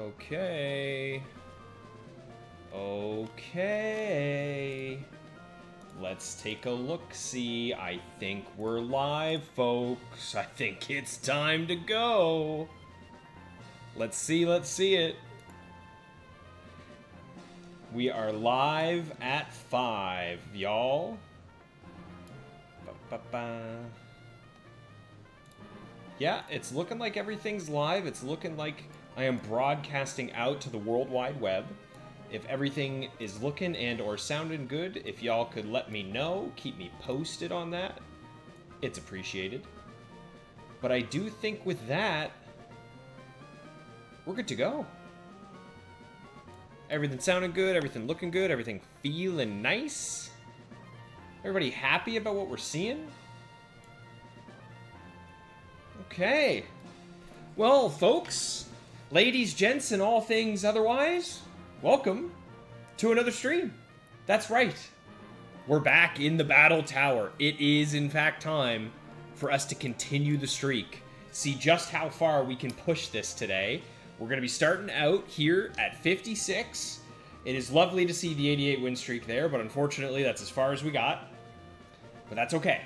Okay. Okay. Let's take a look-see. I think we're live, folks. I think it's time to go. Let's see it. We are live at 5, y'all. Yeah, it's looking like everything's live. It's looking like I am broadcasting out to the World Wide Web. If everything is looking and or sounding good, if y'all could let me know, keep me posted on that, it's appreciated. But I do think with that, we're good to go. Everything sounding good, everything looking good, everything feeling nice. Everybody happy about what we're seeing? Okay. Well, folks, ladies, gents, and all things otherwise, welcome to another stream. That's right. We're back in the Battle Tower. It is, in fact, time for us to continue the streak. See just how far we can push this today. We're going to be starting out here at 56. It is lovely to see the 88 win streak there, but unfortunately that's as far as we got. But that's okay,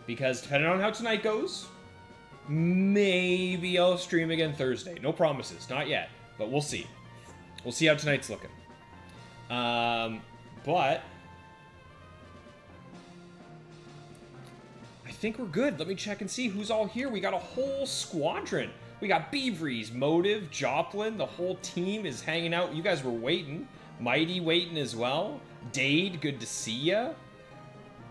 because depending on how tonight goes, maybe I'll stream again Thursday. No promises, not yet, but we'll see. We'll see how tonight's looking. But I think we're good. Let me check and see who's all here. We got a whole squadron. We got Beavries, Motive, Joplin. The whole team is hanging out. You guys were waiting. Mighty waiting as well. Dade, good to see ya.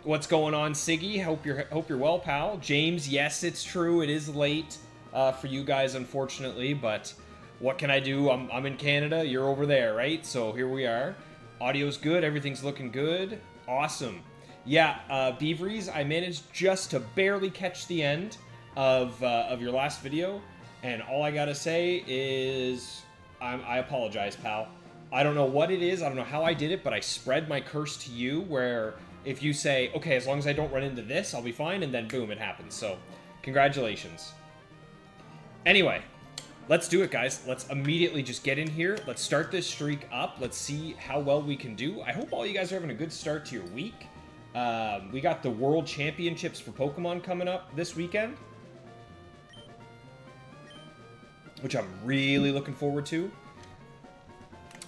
What's going on, Siggy? Hope you're well, pal. James, yes, it's true. It is late for you guys, unfortunately, but what can I do? I'm in Canada. You're over there, right? So here we are. Audio's good. Everything's looking good. Awesome. Yeah, Beavries, I managed just to barely catch the end of your last video, and all I gotta say is I apologize, pal. I don't know what it is. I don't know how I did it, but I spread my curse to you where if you say, okay, as long as I don't run into this, I'll be fine, and then boom, it happens. So, congratulations. Anyway, let's do it, guys. Let's immediately just get in here. Let's start this streak up. Let's see how well we can do. I hope all you guys are having a good start to your week. We got the World Championships for Pokemon coming up this weekend, which I'm really looking forward to.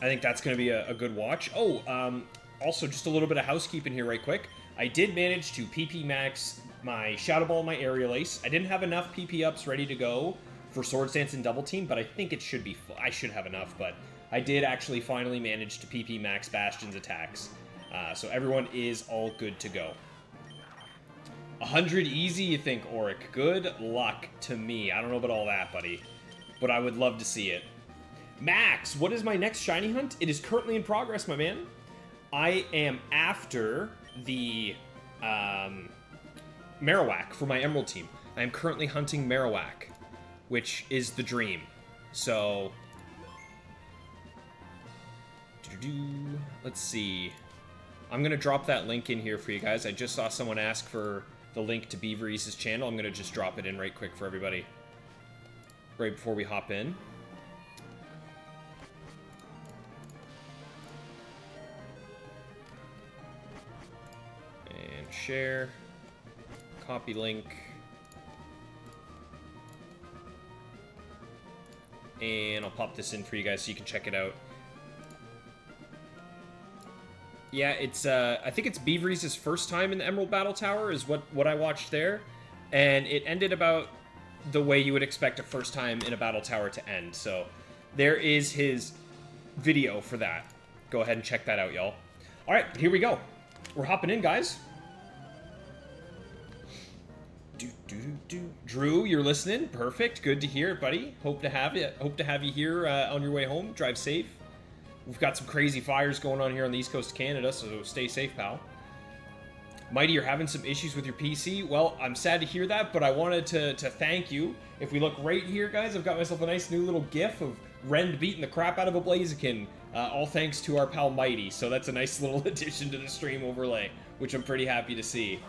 I think that's going to be a good watch. Oh, also, just a little bit of housekeeping here right quick. I did manage to PP max my Shadow Ball and my Aerial Ace. I didn't have enough PP ups ready to go for Swords Dance and Double Team, but I think it should be... I should have enough, but I did actually finally manage to PP max Bastion's attacks. So everyone is all good to go. 100 easy, you think, Auric? Good luck to me. I don't know about all that, buddy, but I would love to see it. Max, what is my next shiny hunt? It is currently in progress, my man. I am after the Marowak for my Emerald team. I am currently hunting Marowak, which is the dream. So, let's see. I'm going to drop that link in here for you guys. I just saw someone ask for the link to Beavries' channel. I'm going to just drop it in right quick for everybody, right before we hop in. Share, copy link, and I'll pop this in for you guys so you can check it out. Yeah, it's I think it's Beavries' first time in the Emerald Battle Tower is what I watched there, and it ended about the way you would expect a first time in a Battle Tower to end. So there is his video for that. Go ahead and check that out, y'all. All right, here we go. We're hopping in, guys. Drew, you're listening. Perfect. Good to hear it, buddy. Hope to have you. Hope to have you here on your way home. Drive safe. We've got some crazy fires going on here on the east coast of Canada, so stay safe, pal. Mighty, you're having some issues with your PC. Well, I'm sad to hear that, but I wanted to thank you. If we look right here, guys, I've got myself a nice new little gif of Rend beating the crap out of a Blaziken, all thanks to our pal Mighty. So that's a nice little addition to the stream overlay, which I'm pretty happy to see.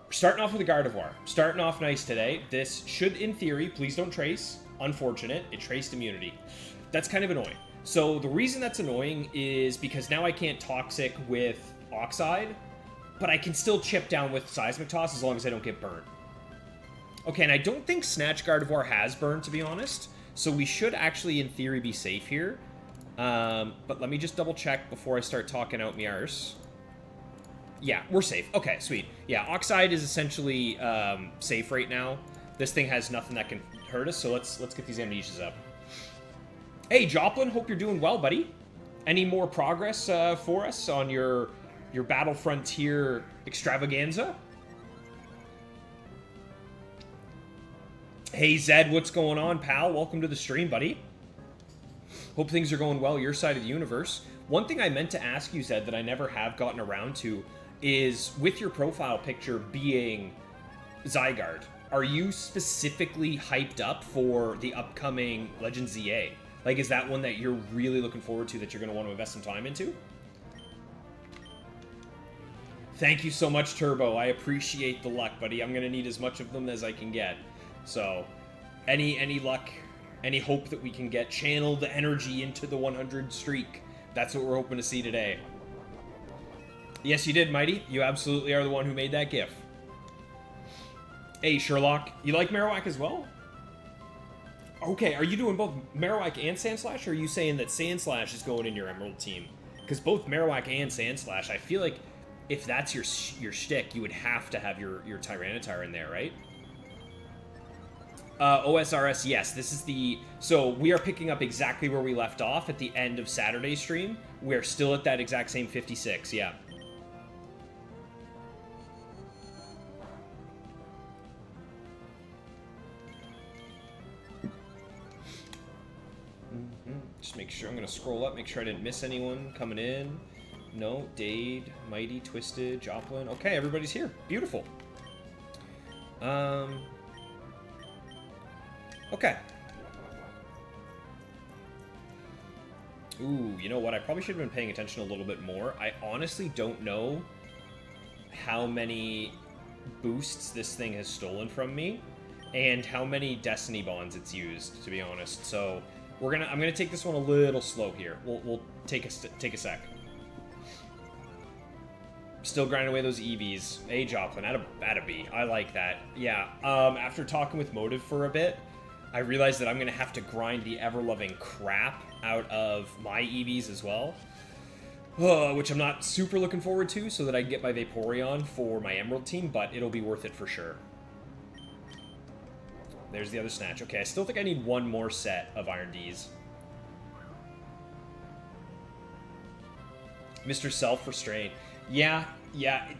We're starting off with a Gardevoir. Starting off nice today. This should, in theory, please don't trace. Unfortunate. It traced immunity. That's kind of annoying. So the reason that's annoying is because now I can't Toxic with Oxide, but I can still chip down with Seismic Toss as long as I don't get burnt. Okay, and I don't think Snatch Gardevoir has burn, to be honest, so we should actually, in theory, be safe here. But let me just double check before I start talking out my arse. Yeah, we're safe. Okay, sweet. Yeah, Oxide is essentially safe right now. This thing has nothing that can hurt us, so let's get these Amnesias up. Hey, Joplin, hope you're doing well, buddy. Any more progress for us on your Battle Frontier extravaganza? Hey, Zed, what's going on, pal? Welcome to the stream, buddy. Hope things are going well your side of the universe. One thing I meant to ask you, Zed, that I never have gotten around to is with your profile picture being Zygarde, are you specifically hyped up for the upcoming Legend ZA? Like, is that one that you're really looking forward to, that you're going to want to invest some time into? Thank you so much, Turbo. I appreciate the luck, buddy. I'm going to need as much of them as I can get. So, any luck, any hope that we can get, channel the energy into the 100 streak. That's what we're hoping to see today. Yes, you did, Mighty. You absolutely are the one who made that gif. Hey, Sherlock. You like Marowak as well? Okay, are you doing both Marowak and Sandslash, or are you saying that Sandslash is going in your Emerald team? Because both Marowak and Sandslash, I feel like if that's your shtick, you would have to have your Tyranitar in there, right? OSRS, yes. This is the... So, we are picking up exactly where we left off at the end of Saturday's stream. We're still at that exact same 56, yeah. Just make sure, I'm going to scroll up, make sure I didn't miss anyone coming in. No, Dade, Mighty, Twisted, Joplin. Okay, everybody's here. Beautiful. Okay. Ooh, you know what? I probably should have been paying attention a little bit more. I honestly don't know how many boosts this thing has stolen from me and how many Destiny Bonds it's used, to be honest. So I'm gonna take this one a little slow here. We'll take a sec. Still grinding away those EVs. Hey, Joplin, at a B. I like that. Yeah. After talking with Motive for a bit, I realized that I'm going to have to grind the ever-loving crap out of my EVs as well. Which I'm not super looking forward to, so that I can get my Vaporeon for my Emerald team, but it'll be worth it for sure. There's the other Snatch. Okay, I still think I need one more set of Iron Ds. Mr. Self-Restraint. Yeah.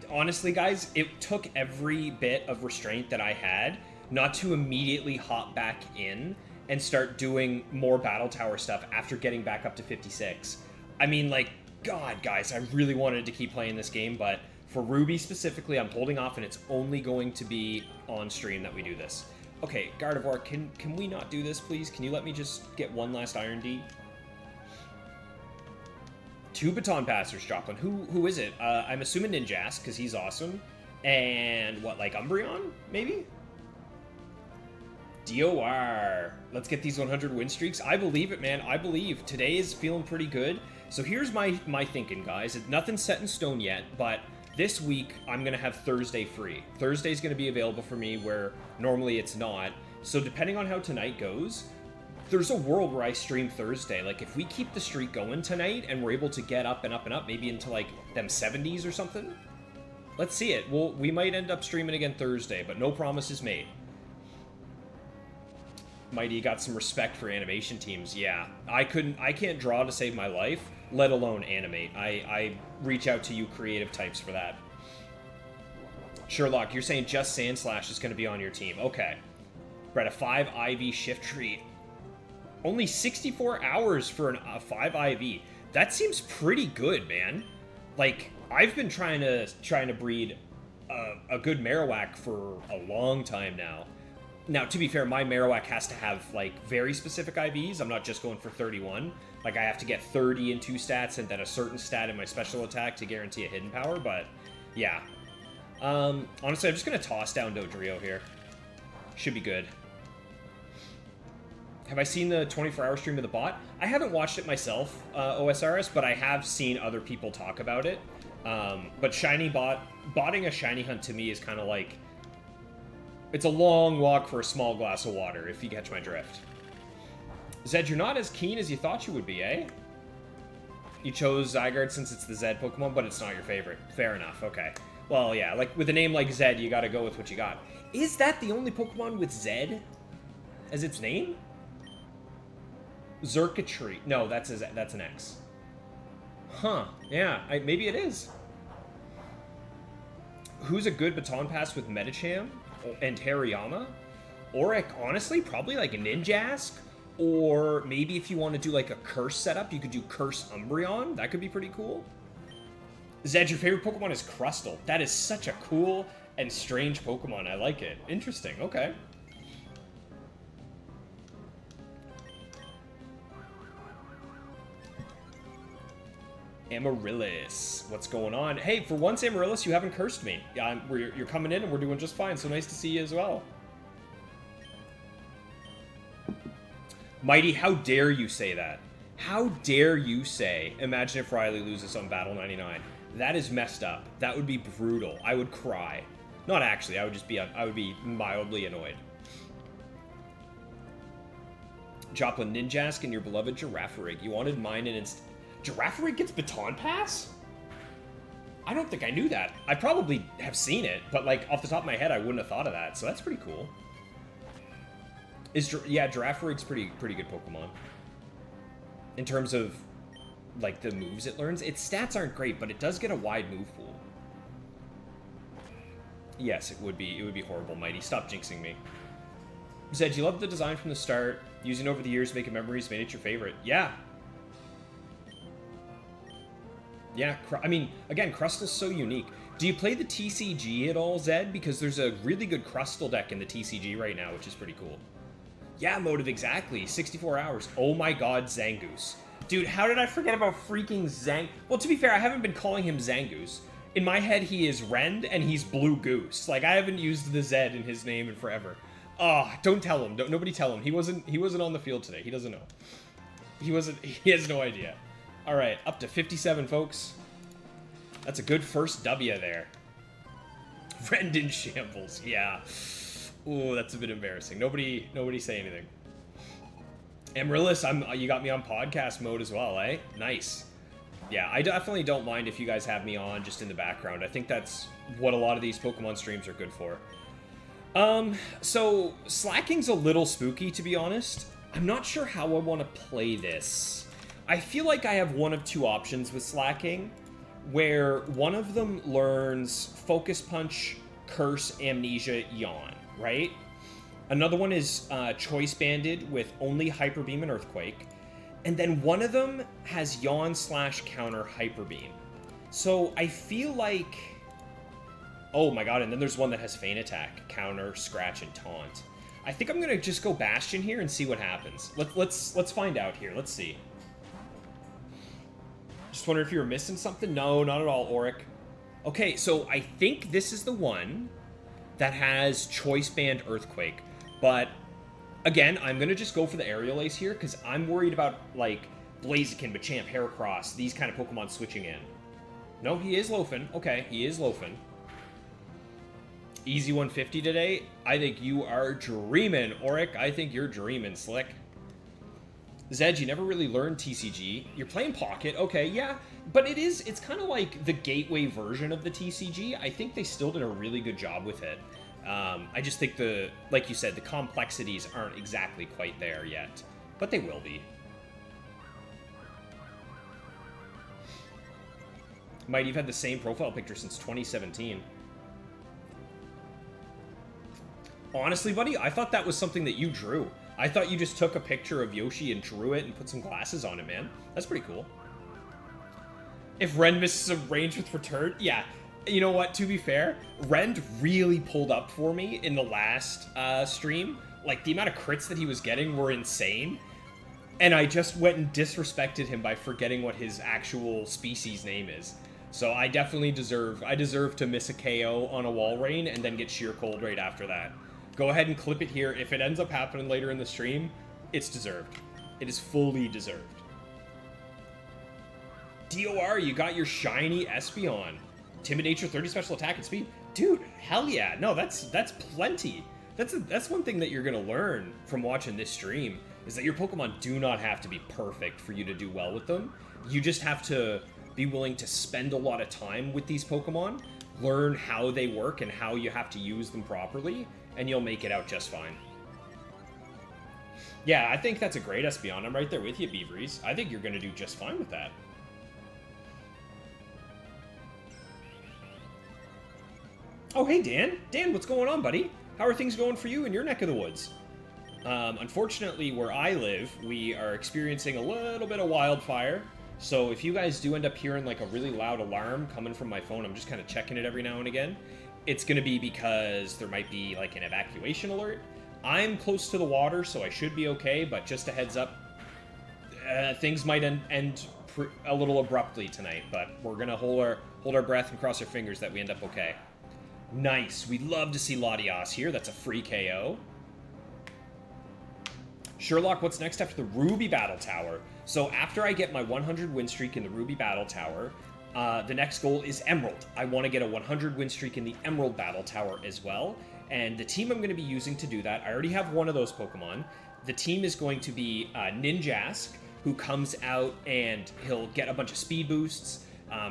Honestly, guys, it took every bit of restraint that I had not to immediately hop back in and start doing more Battle Tower stuff after getting back up to 56. I mean, like, God, guys, I really wanted to keep playing this game, but for Ruby specifically, I'm holding off, and it's only going to be on stream that we do this. Okay, Gardevoir, can we not do this, please? Can you let me just get one last Iron D? 2 Baton Passers, Joplin. Who is it? I'm assuming Ninjask, because he's awesome. And what, like Umbreon, maybe? DOR. Let's get these 100 win streaks. I believe it, man. I believe. Today is feeling pretty good. So here's my thinking, guys. Nothing's set in stone yet, but this week I'm going to have Thursday free. Thursday's going to be available for me where normally it's not. So depending on how tonight goes, there's a world where I stream Thursday. Like, if we keep the streak going tonight and we're able to get up and up and up, maybe into, like, them 70s or something, let's see it. We might end up streaming again Thursday, but no promises made. Mighty, got some respect for animation teams. Yeah, I can't draw to save my life, let alone animate. I reach out to you creative types for that. Sherlock, you're saying just Sandslash is going to be on your team. Okay. Brett, a 5 IV shift tree. Only 64 hours for a 5 IV. That seems pretty good, man. Like, I've been trying to breed a good Marowak for a long time now. Now, to be fair, my Marowak has to have, like, very specific IVs. I'm not just going for 31. Like, I have to get 30 in 2 stats and then a certain stat in my special attack to guarantee a hidden power, but, yeah. Honestly, I'm just going to toss down Dodrio here. Should be good. Have I seen the 24-hour stream of the bot? I haven't watched it myself, OSRS, but I have seen other people talk about it. But botting a shiny hunt to me is kind of like, it's a long walk for a small glass of water, if you catch my drift. Zed, you're not as keen as you thought you would be, eh? You chose Zygarde since it's the Zed Pokemon, but it's not your favorite. Fair enough, okay. Well, yeah, like with a name like Zed, you gotta go with what you got. Is that the only Pokemon with Zed as its name? Xurkitree. No, that's an X. Huh. Yeah, maybe it is. Who's a good baton pass with Medicham and Hariyama? Oric, honestly, probably like a Ninjask. Or maybe if you want to do like a Curse setup, you could do Curse Umbreon. That could be pretty cool. Zed, your favorite Pokemon is Crustle. That is such a cool and strange Pokemon. I like it. Interesting. Okay. Amaryllis. What's going on? Hey, for once, Amaryllis, you haven't cursed me. You're coming in and we're doing just fine, so nice to see you as well. Mighty, how dare you say that? How dare you say, imagine if Riley loses on Battle 99. That is messed up. That would be brutal. I would cry. Not actually, I would be mildly annoyed. Joplin, Ninjask and your beloved Girafarig. You wanted mine and Girafarig gets Baton Pass? I don't think I knew that. I probably have seen it, but like off the top of my head, I wouldn't have thought of that. So that's pretty cool. Yeah, Girafarig's pretty good Pokemon. In terms of like the moves it learns, its stats aren't great, but it does get a wide move pool. Yes, it would be horrible, Mighty. Stop jinxing me. Zed, you loved the design from the start. Using over the years, making memories, made it your favorite. Yeah. Yeah, I mean, again, Crustle's so unique. Do you play the TCG at all, Zed? Because there's a really good Crustle deck in the TCG right now, which is pretty cool. Yeah, Motive, exactly. 64 hours. Oh my god, Zangoose. Dude, how did I forget about freaking Well, to be fair, I haven't been calling him Zangoose. In my head, he is Rend, and he's Blue Goose. Like, I haven't used the Zed in his name in forever. Oh, don't tell him. Nobody tell him. He wasn't on the field today. He doesn't know. He has no idea. All right, up to 57, folks. That's a good first W there. Rend in shambles. Yeah. Ooh, that's a bit embarrassing. Nobody say anything. Amaryllis, you got me on podcast mode as well, eh? Nice. Yeah, I definitely don't mind if you guys have me on just in the background. I think that's what a lot of these Pokemon streams are good for. So slacking's a little spooky, to be honest. I'm not sure how I want to play this. I feel like I have one of two options with slacking, where one of them learns Focus Punch, Curse, Amnesia, Yawn, right? Another one is Choice Banded with only Hyper Beam and Earthquake. And then one of them has Yawn / Counter Hyper Beam. So I feel like... Oh my god, and then there's one that has Feint Attack, Counter, Scratch, and Taunt. I think I'm going to just go Bastion here and see what happens. Let's find out here. Let's see. Just wonder if you were missing something. No, not at all, Auric. Okay, so I think this is the one that has Choice Band Earthquake. But, again, I'm going to just go for the Aerial Ace here, because I'm worried about, like, Blaziken, Machamp, Heracross, these kind of Pokemon switching in. No, he is loafing. Okay, he is loafing. Easy 150 today. I think you are dreaming, Auric. I think you're dreaming, Slick. Zed, you never really learned TCG. You're playing Pocket. Okay, yeah. But it's kind of like the gateway version of the TCG. I think they still did a really good job with it. I just think like you said, the complexities aren't exactly quite there yet. But they will be. Might you've had the same profile picture since 2017. Honestly, buddy, I thought that was something that you drew. I thought you just took a picture of Yoshi and drew it and put some glasses on it, man. That's pretty cool. If Rend misses a range with return, yeah. You know what, to be fair, Rend really pulled up for me in the last stream. Like, the amount of crits that he was getting were insane. And I just went and disrespected him by forgetting what his actual species name is. So I definitely deserve to miss a KO on a Wall Rain and then get Sheer Cold right after that. Go ahead and clip it here. If it ends up happening later in the stream, It's deserved. It is fully deserved. DOR, you got your shiny Espeon. Timid nature, 30 special attack and speed. Dude, hell yeah. No, that's plenty. That's one thing that you're going to learn from watching this stream, is that your Pokemon do not have to be perfect for you to do well with them. You just have to be willing to spend a lot of time with these Pokemon, learn how they work and how you have to use them properly, and you'll make it out just fine. Yeah, I think that's a great Espeon. I'm right there with you, Beaveries. I think you're going to do just fine with that. Oh, hey, Dan. Dan, what's going on, buddy? How are things going for you in your neck of the woods? Unfortunately, where I live, we are experiencing a little bit of wildfire. So if you guys do end up hearing like a really loud alarm coming from my phone, I'm just kind of checking it every now and again. It's going to be because there might be like an evacuation alert. I'm close to the water, so I should be okay, but just a heads up, things might end a little abruptly tonight, but we're going to hold our breath and cross our fingers that we end up okay. Nice. We'd love to see Latias here. That's a free KO. Sherlock, what's next after the Ruby Battletower? So after I get my 100 win streak in the Ruby Battletower, the next goal is Emerald. I want to get a 100 win streak in the Emerald Battletower as well. And the team I'm going to be using to do that, I already have one of those Pokemon. The team is going to be Ninjask, who comes out and he'll get a bunch of speed boosts.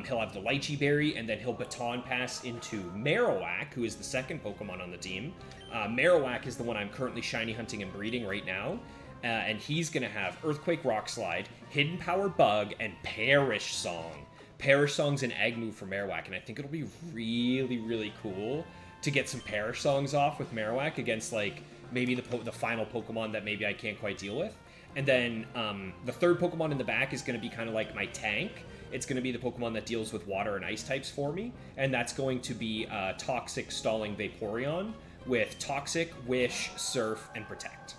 He'll have the Lychee Berry, and then he'll baton pass into Marowak, who is the second Pokemon on the team. Marowak is the one I'm currently shiny hunting and breeding right now. And he's going to have Earthquake Rock Slide, Hidden Power Bug, and Perish Song. Perish Song's an egg move for Marowak, and I think it'll be really, really cool to get some Perish Songs off with Marowak against, like, maybe the final Pokemon that maybe I can't quite deal with. And then the third Pokemon in the back is going to be kind of like my tank. It's going to be the Pokemon that deals with water and ice types for me, and that's going to be Toxic, Stalling, Vaporeon with Toxic, Wish, Surf, and Protect.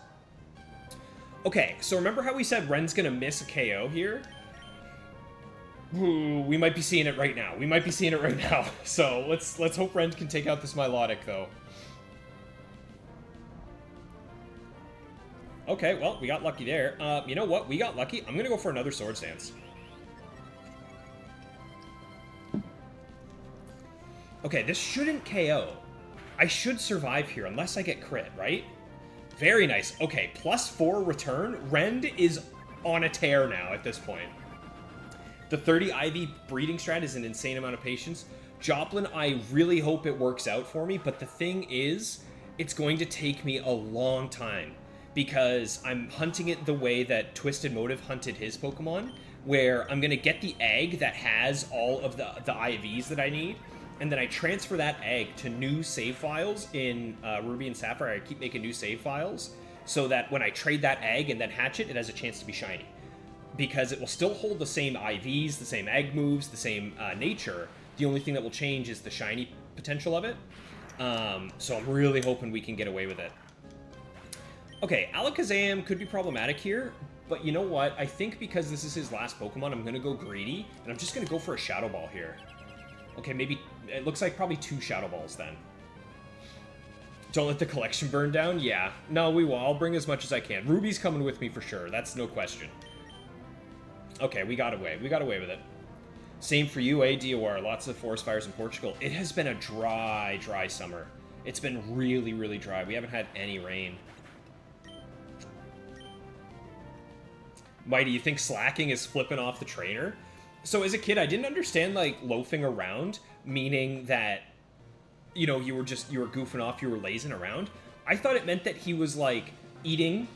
Okay, so remember how we said Ren's going to miss a KO here? Ooh, we might be seeing it right now. We might be seeing it right now. So let's hope Ren can take out this Milotic, though. Okay, well, we got lucky there. You know what? We got lucky. I'm going to go for another Swords Dance. Okay, this shouldn't KO. I should survive here unless I get crit, right? Very nice. Okay, +4 return. Rend is on a tear now at this point. The 30 IV breeding strat is an insane amount of patience. Joplin, I really hope it works out for me, but the thing is, it's going to take me a long time because I'm hunting it the way that Twisted Motive hunted his Pokemon, where I'm going to get the egg that has all of the IVs that I need, and then I transfer that egg to new save files in Ruby and Sapphire. I keep making new save files so that when I trade that egg and then hatch it, it has a chance to be shiny. Because it will still hold the same IVs, the same egg moves, the same nature. The only thing that will change is the shiny potential of it. So I'm really hoping we can get away with it. Okay, Alakazam could be problematic here, but you know what? I think because this is his last Pokemon, I'm going to go greedy, and I'm just going to go for a Shadow Ball here. Okay, maybe, it looks like probably 2 Shadow Balls then. Don't let the collection burn down? Yeah. No, we will. I'll bring as much as I can. Ruby's coming with me for sure. That's no question. Okay, we got away. We got away with it. Same for you, eh, DOR? Lots of forest fires in Portugal. It has been a dry, dry summer. It's been really, really dry. We haven't had any rain. Mighty, you think slacking is flipping off the trainer? So as a kid, I didn't understand, like, loafing around, meaning that, you know, you were goofing off, you were lazing around. I thought it meant that he was, like, eating,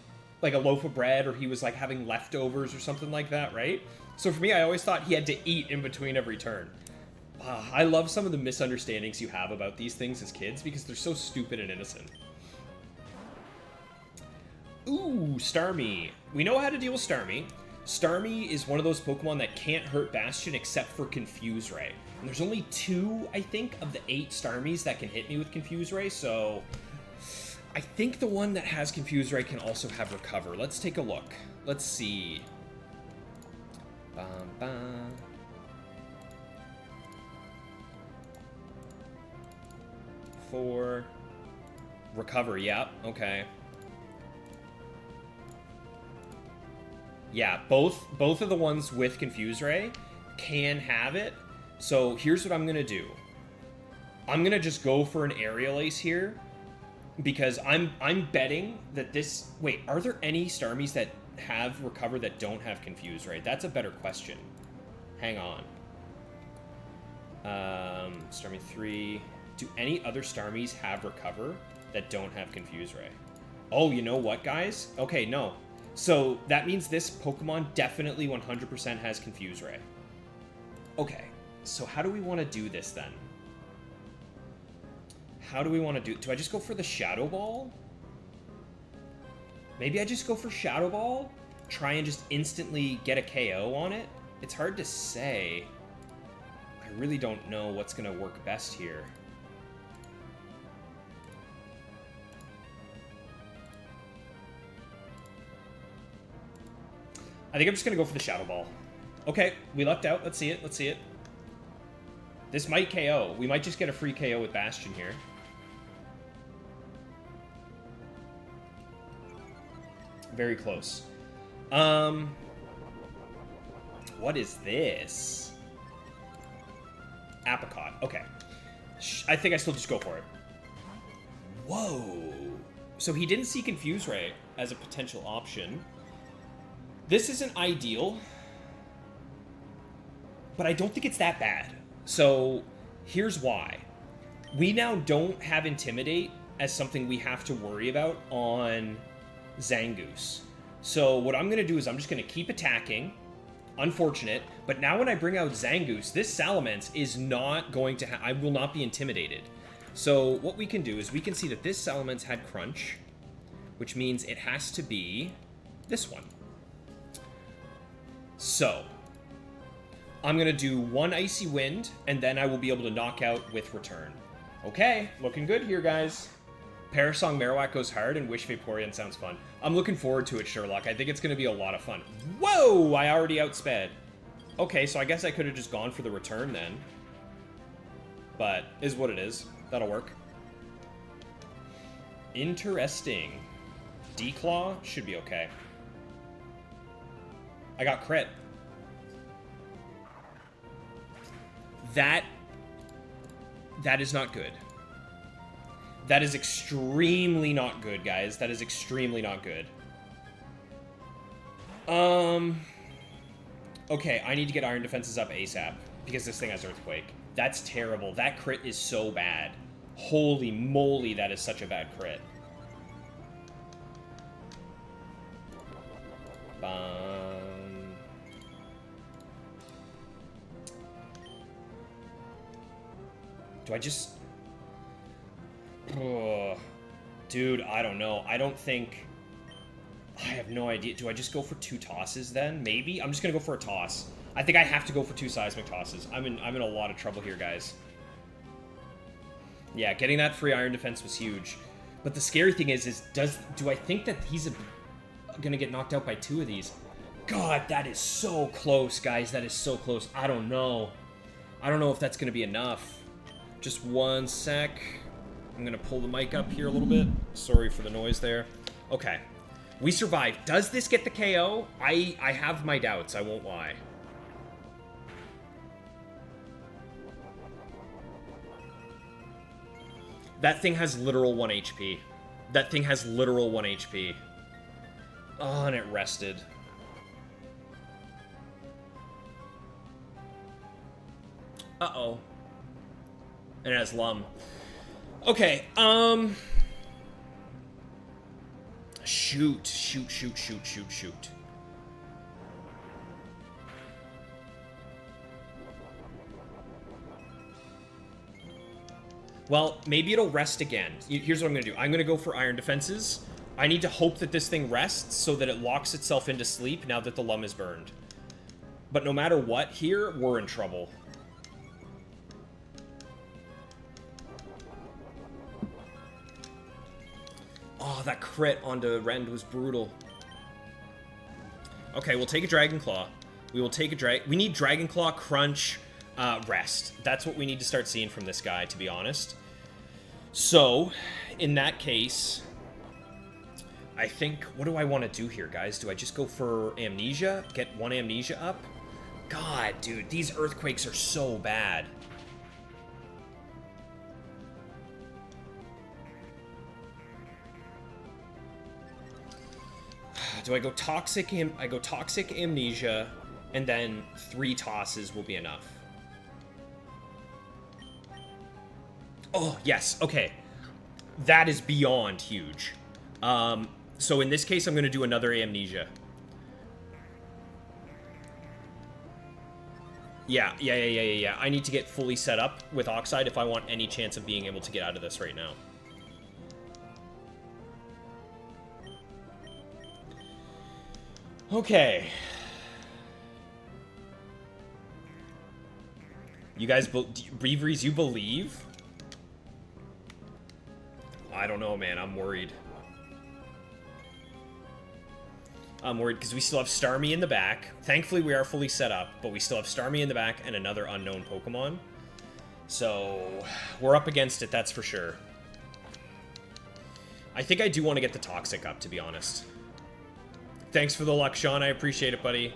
like, a loaf of bread, or he was, like, having leftovers or something like that, right? So for me, I always thought he had to eat in between every turn. I love some of the misunderstandings you have about these things as kids, because they're so stupid and innocent. Ooh, Starmie. We know how to deal with Starmie. Starmie is one of those Pokemon that can't hurt Bastion except for Confuse Ray. And there's only 2, I think, of the 8 Starmies that can hit me with Confuse Ray, so I think the one that has Confuse Ray can also have Recover. Let's take a look. Let's see. Bum, bum. For Recover, yep, okay. Yeah, both of the ones with Confuse Ray can have it. So here's what I'm going to do. I'm going to just go for an Aerial Ace here. Because I'm betting that this... Wait, are there any Starmies that have Recover that don't have Confuse Ray? That's a better question. Hang on. Starmie 3. Do any other Starmies have Recover that don't have Confuse Ray? Oh, you know what, guys? Okay, no. So that means this Pokemon definitely 100% has Confuse Ray. Okay, so how do we want to do this then? How do we want to do it? Do I just go for the Shadow Ball? Maybe I just go for Shadow Ball? Try and just instantly get a KO on it? It's hard to say. I really don't know what's going to work best here. I think I'm just going to go for the Shadow Ball. Okay, we lucked out. Let's see it. Let's see it. This might KO. We might just get a free KO with Bastion here. Very close. What is this? Apricot. Okay. I think I still just go for it. Whoa. So he didn't see Confuse Ray as a potential option. This isn't ideal, but I don't think it's that bad. So here's why. We now don't have Intimidate as something we have to worry about on Zangoose. So what I'm going to do is I'm just going to keep attacking. Unfortunate. But now when I bring out Zangoose, this Salamence is not going to... I will not be intimidated. So what we can do is we can see that this Salamence had Crunch, which means it has to be this one. So I'm going to do one Icy Wind, and then I will be able to knock out with Return. Okay, looking good here, guys. Parasong Marowak goes hard, and Wish Vaporeon sounds fun. I'm looking forward to it, Sherlock. I think it's going to be a lot of fun. Whoa! I already outsped. Okay, so I guess I could have just gone for the Return then. But, is what it is. That'll work. Interesting. Declaw should be okay. I got crit. That is not good. That is extremely not good, guys. That is extremely not good. Okay, I need to get Iron Defenses up ASAP, because this thing has Earthquake. That's terrible. That crit is so bad. Holy moly, that is such a bad crit. Do I just... Oh, dude, I don't know. I don't think... I have no idea. Do I just go for 2 tosses then? Maybe? I'm just going to go for a toss. I think I have to go for 2 seismic tosses. I'm in a lot of trouble here, guys. Yeah, getting that free Iron Defense was huge. But the scary thing is do I think that he's going to get knocked out by 2 of these? God, that is so close, guys. That is so close. I don't know. I don't know if that's going to be enough. Just one sec. I'm going to pull the mic up here a little bit. Sorry for the noise there. Okay. We survived. Does this get the KO? I have my doubts. I won't lie. That thing has literal 1 HP. That thing has literal 1 HP. Oh, and it rested. Uh-oh. And it has Lum. Okay, Shoot. Well, maybe it'll rest again. Here's what I'm going to do. I'm going to go for Iron Defenses. I need to hope that this thing rests so that it locks itself into sleep now that the Lum is burned. But no matter what here, we're in trouble. Oh, that crit onto Rend was brutal. Okay, we'll take a Dragon Claw. We will take a We need Dragon Claw, Crunch, Rest. That's what we need to start seeing from this guy, to be honest. So, in that case, I think, what do I want to do here, guys? Do I just go for Amnesia? Get one Amnesia up? God, dude, these Earthquakes are so bad. Do I go Toxic Amnesia, and then 3 tosses will be enough. Oh, yes, okay. That is beyond huge. So in this case, I'm going to do another Amnesia. Yeah. I need to get fully set up with Oxide if I want any chance of being able to get out of this right now. Okay. You guys, Breveries, you believe? I don't know, man. I'm worried. I'm worried because we still have Starmie in the back. Thankfully, we are fully set up, but we still have Starmie in the back and another unknown Pokemon. So, we're up against it, that's for sure. I think I do want to get the Toxic up, to be honest. Thanks for the luck, Sean. I appreciate it, buddy.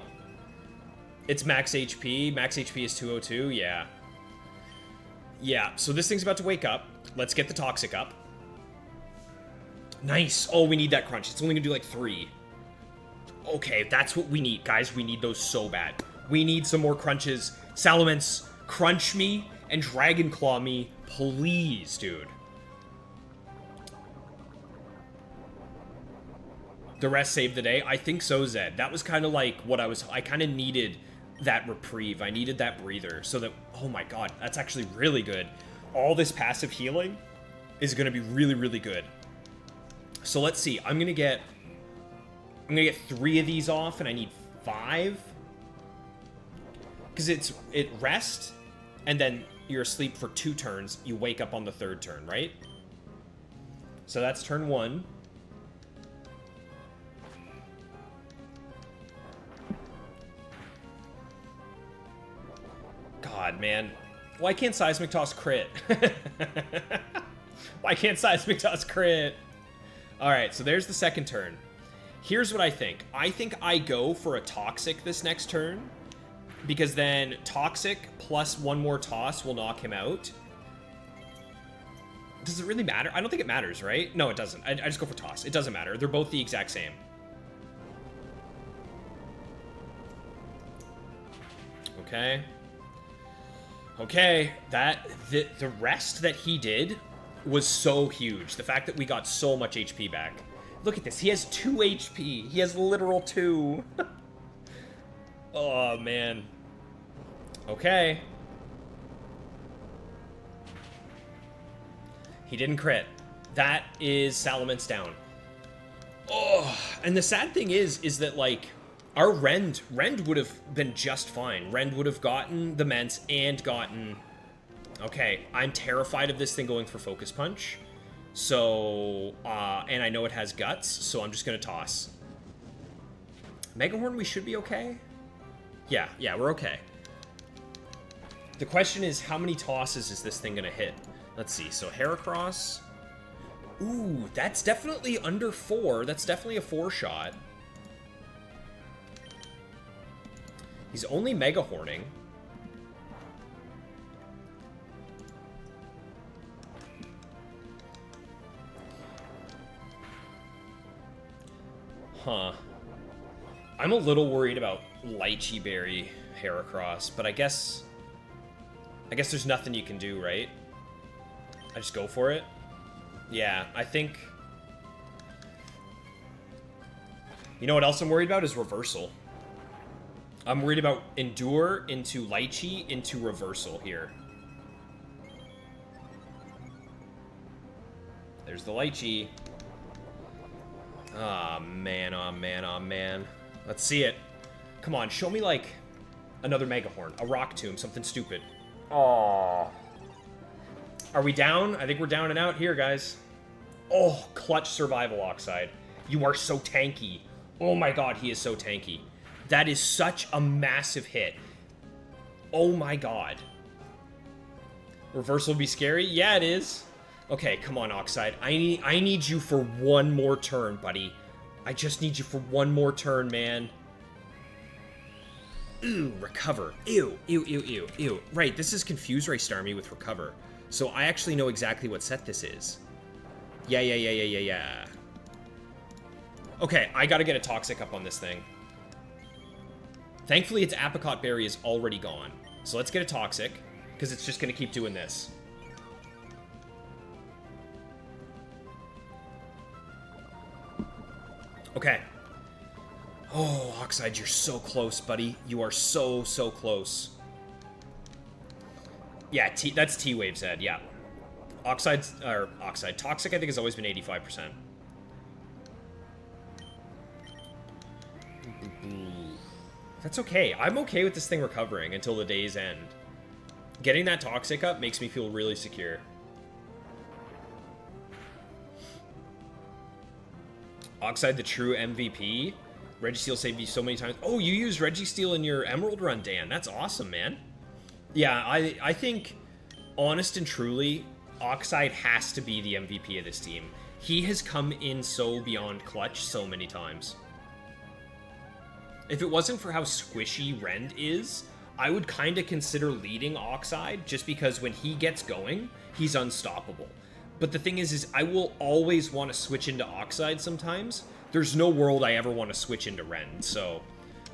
It's max HP. Max HP is 202. Yeah. Yeah, so this thing's about to wake up. Let's get the Toxic up. Nice. Oh, we need that crunch. It's only going to do like 3. Okay, that's what we need, guys. We need those so bad. We need some more crunches. Salamence, crunch me and Dragon Claw me, please, dude. The rest saved the day? I think so, Zed. That was kind of like what I kind of needed that reprieve. I needed that breather so that, oh my god, that's actually really good. All this passive healing is going to be really, really good. So let's see. I'm going to get 3 of these off, and I need 5. Because it rest, and then you're asleep for 2 turns. You wake up on the 3rd turn, right? So that's turn 1. God, man. Why can't Seismic Toss crit? Why can't Seismic Toss crit? Alright, so there's the 2nd turn. Here's what I think. I think I go for a Toxic this next turn, because then Toxic plus 1 more toss will knock him out. Does it really matter? I don't think it matters, right? No, it doesn't. I just go for toss. It doesn't matter. They're both the exact same. Okay. Okay, the rest that he did was so huge. The fact that we got so much HP back. Look at this. He has 2 HP. He has literal 2. Oh, man. Okay. He didn't crit. That is Salamence down. Oh, and the sad thing is that, like, our Rend would have been just fine. Rend would have gotten the Ments and gotten... Okay, I'm terrified of this thing going for Focus Punch. So, and I know it has Guts, so I'm just going to toss. Megahorn, we should be okay? Yeah, we're okay. The question is, how many tosses is this thing going to hit? Let's see, so Heracross. Ooh, that's definitely under 4. That's definitely a 4 shot. He's only Mega Horning. Huh. I'm a little worried about Lychee Berry Heracross, but I guess there's nothing you can do, right? I just go for it? Yeah, I think... You know what else I'm worried about is Reversal. I'm worried about Endure into Lychee into Reversal here. There's the Lychee. Ah, man, oh, man, oh, man. Let's see it. Come on, show me, like, another Megahorn. A Rock Tomb, something stupid. Aww. Are we down? I think we're down and out here, guys. Oh, clutch Survival Oxide. You are so tanky. Oh my god, he is so tanky. That is such a massive hit. Oh my god. Reversal will be scary? Yeah, it is. Okay, come on, Oxide. I need you for 1 more turn, buddy. I just need you for one more turn, man. Ooh, recover. Ew, ew, ew, ew, ew. Right, this is Confuse Ray Starmie with recover. So I actually know exactly what set this is. Yeah. Okay, I gotta get a Toxic up on this thing. Thankfully, its Apricot Berry is already gone. So let's get a Toxic, because it's just gonna keep doing this. Okay. Oh, Oxide, you're so close, buddy. You are so, so close. Yeah, that's T-Wave's head, yeah. Oxide, Toxic, I think, has always been 85%. That's okay. I'm okay with this thing recovering until the day's end. Getting that Toxic up makes me feel really secure. Oxide, the true MVP. Registeel saved you so many times. Oh, you used Registeel in your Emerald run, Dan. That's awesome, man. Yeah, I think, honest and truly, Oxide has to be the MVP of this team. He has come in so beyond clutch so many times. If it wasn't for how squishy Rend is, I would kind of consider leading Oxide, just because when he gets going, he's unstoppable. But the thing is I will always want to switch into Oxide sometimes. There's no world I ever want to switch into Rend, so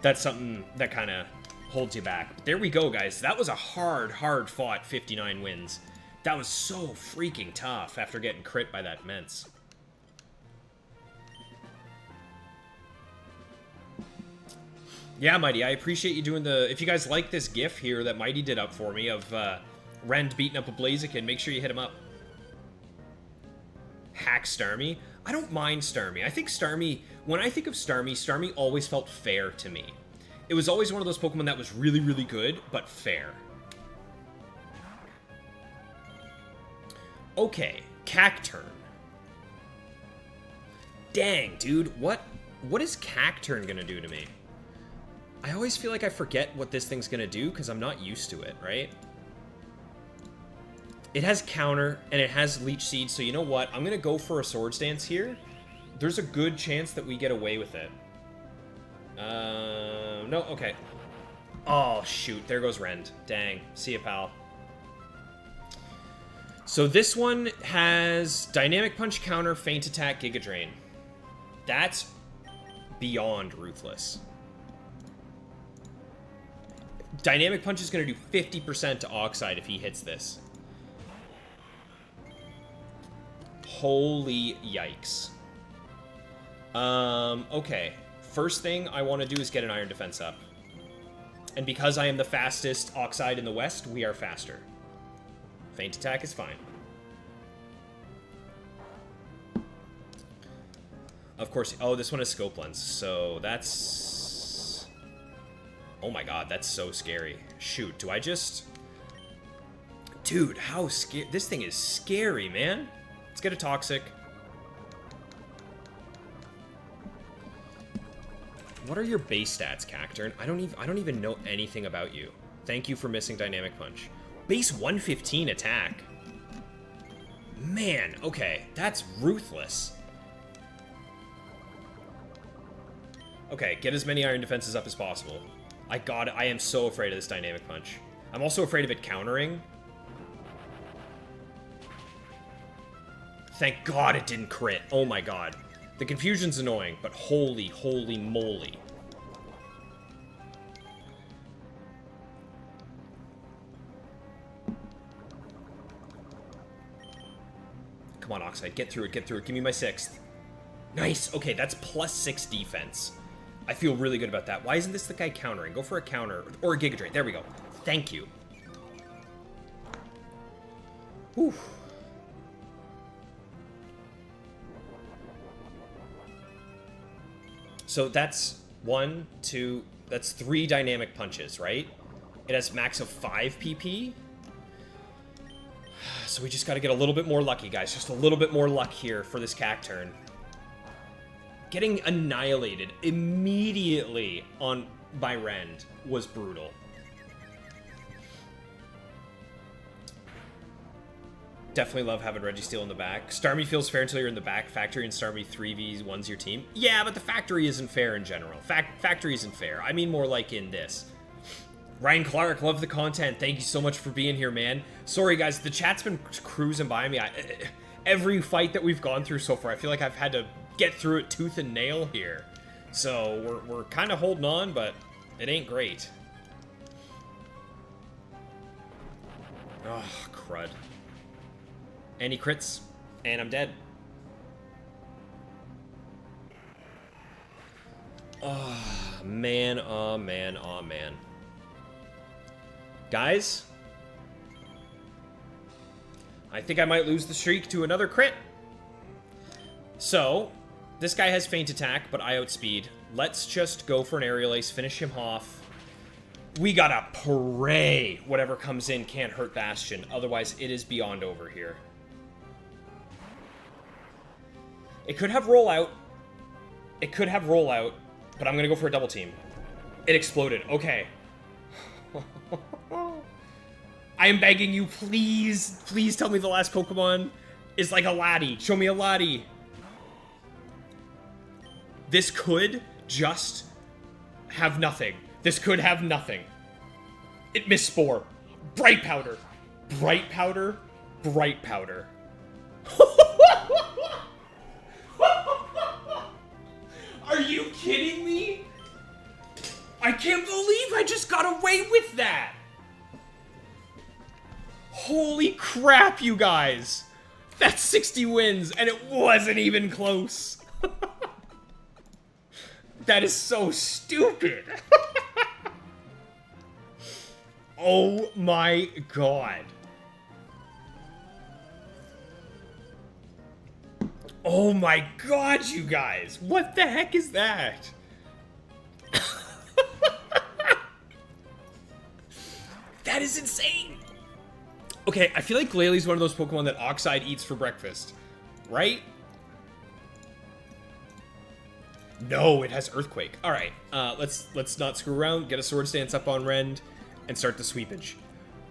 that's something that kind of holds you back. But there we go, guys. That was a hard-fought 59 wins. That was so freaking tough after getting crit by that Mence. Yeah, Mighty, I appreciate you doing the... If you guys like this GIF here that Mighty did up for me of Rend beating up a Blaziken, make sure you hit him up. Hack Starmie. I don't mind Starmie. I think Starmie... When I think of Starmie, Starmie always felt fair to me. It was always one of those Pokemon that was really, really good, but fair. Okay, Cacturne. Dang, dude, what is Cacturne gonna do to me? I always feel like I forget what this thing's gonna do because I'm not used to it, right? It has Counter, and it has Leech Seed, so you know what? I'm gonna go for a Swords Dance here. There's a good chance that we get away with it. No, okay. Oh, shoot, there goes Rend. Dang, see ya, pal. So this one has Dynamic Punch, Counter, Feint Attack, Giga Drain. That's beyond ruthless. Dynamic Punch is going to do 50% to Oxide if he hits this. Holy yikes. Okay. First thing I want to do is get an Iron Defense up. And because I am the fastest Oxide in the West, we are faster. Feint Attack is fine. Of course, oh, this one is Scope Lens, so that's... Oh my god, that's so scary. Shoot, do I just... Dude, how scary... This thing is scary, man. Let's get a Toxic. What are your base stats, Cacturne? I don't even know anything about you. Thank you for missing Dynamic Punch. Base 115 attack. Man, okay, that's ruthless. Okay, get as many Iron Defenses up as possible. I am so afraid of this Dynamic Punch. I'm also afraid of it countering. Thank God it didn't crit. Oh my god. The confusion's annoying, but holy moly. Come on, Oxide, get through it, get through it. Give me my 6th. Nice, okay, that's +6 defense. I feel really good about that. Why isn't this the guy countering? Go for a counter, or a Giga Drain. There we go. Thank you. Whew. So that's 1, 2, that's 3 Dynamic Punches, right? It has max of 5 PP. So we just gotta get a little bit more lucky, guys. Just a little bit more luck here for this Cacturne. Getting annihilated immediately by Rend was brutal. Definitely love having Registeel in the back. Starmie feels fair until you're in the back. Factory and Starmie 3v1's your team. Yeah, but the factory isn't fair in general. Factory isn't fair. I mean more like in this. Ryan Clark, love the content. Thank you so much for being here, man. Sorry, guys. The chat's been cruising by me. Every fight that we've gone through so far, I feel like I've had to get through it tooth and nail here. So we're kind of holding on, but it ain't great. Oh, crud. Any crits, and I'm dead. Oh, man, oh, man, oh, man. Guys, I think I might lose the streak to another crit. So, this guy has feint attack, but I outspeed. Let's just go for an aerial ace, finish him off. We gotta pray whatever comes in can't hurt Bastion. Otherwise, it is beyond over here. It could have rollout. It could have rollout, but I'm gonna go for a double team. It exploded. Okay. I am begging you, please, please tell me the last Pokemon is like a Laddie. Show me a Laddie. This could just have nothing. This could have nothing. It missed Spore. Bright Powder. Bright Powder. Bright Powder. Are you kidding me? I can't believe I just got away with that. Holy crap, you guys. That's 60 wins, and it wasn't even close. That is so stupid. Oh my god. Oh my god, you guys. What the heck is that? That is insane. Okay, I feel like Glalie one of those Pokemon that Oxide eats for breakfast, right? No, it has Earthquake. All right, let's not screw around. Get a Sword Stance up on Rend and start the sweepage.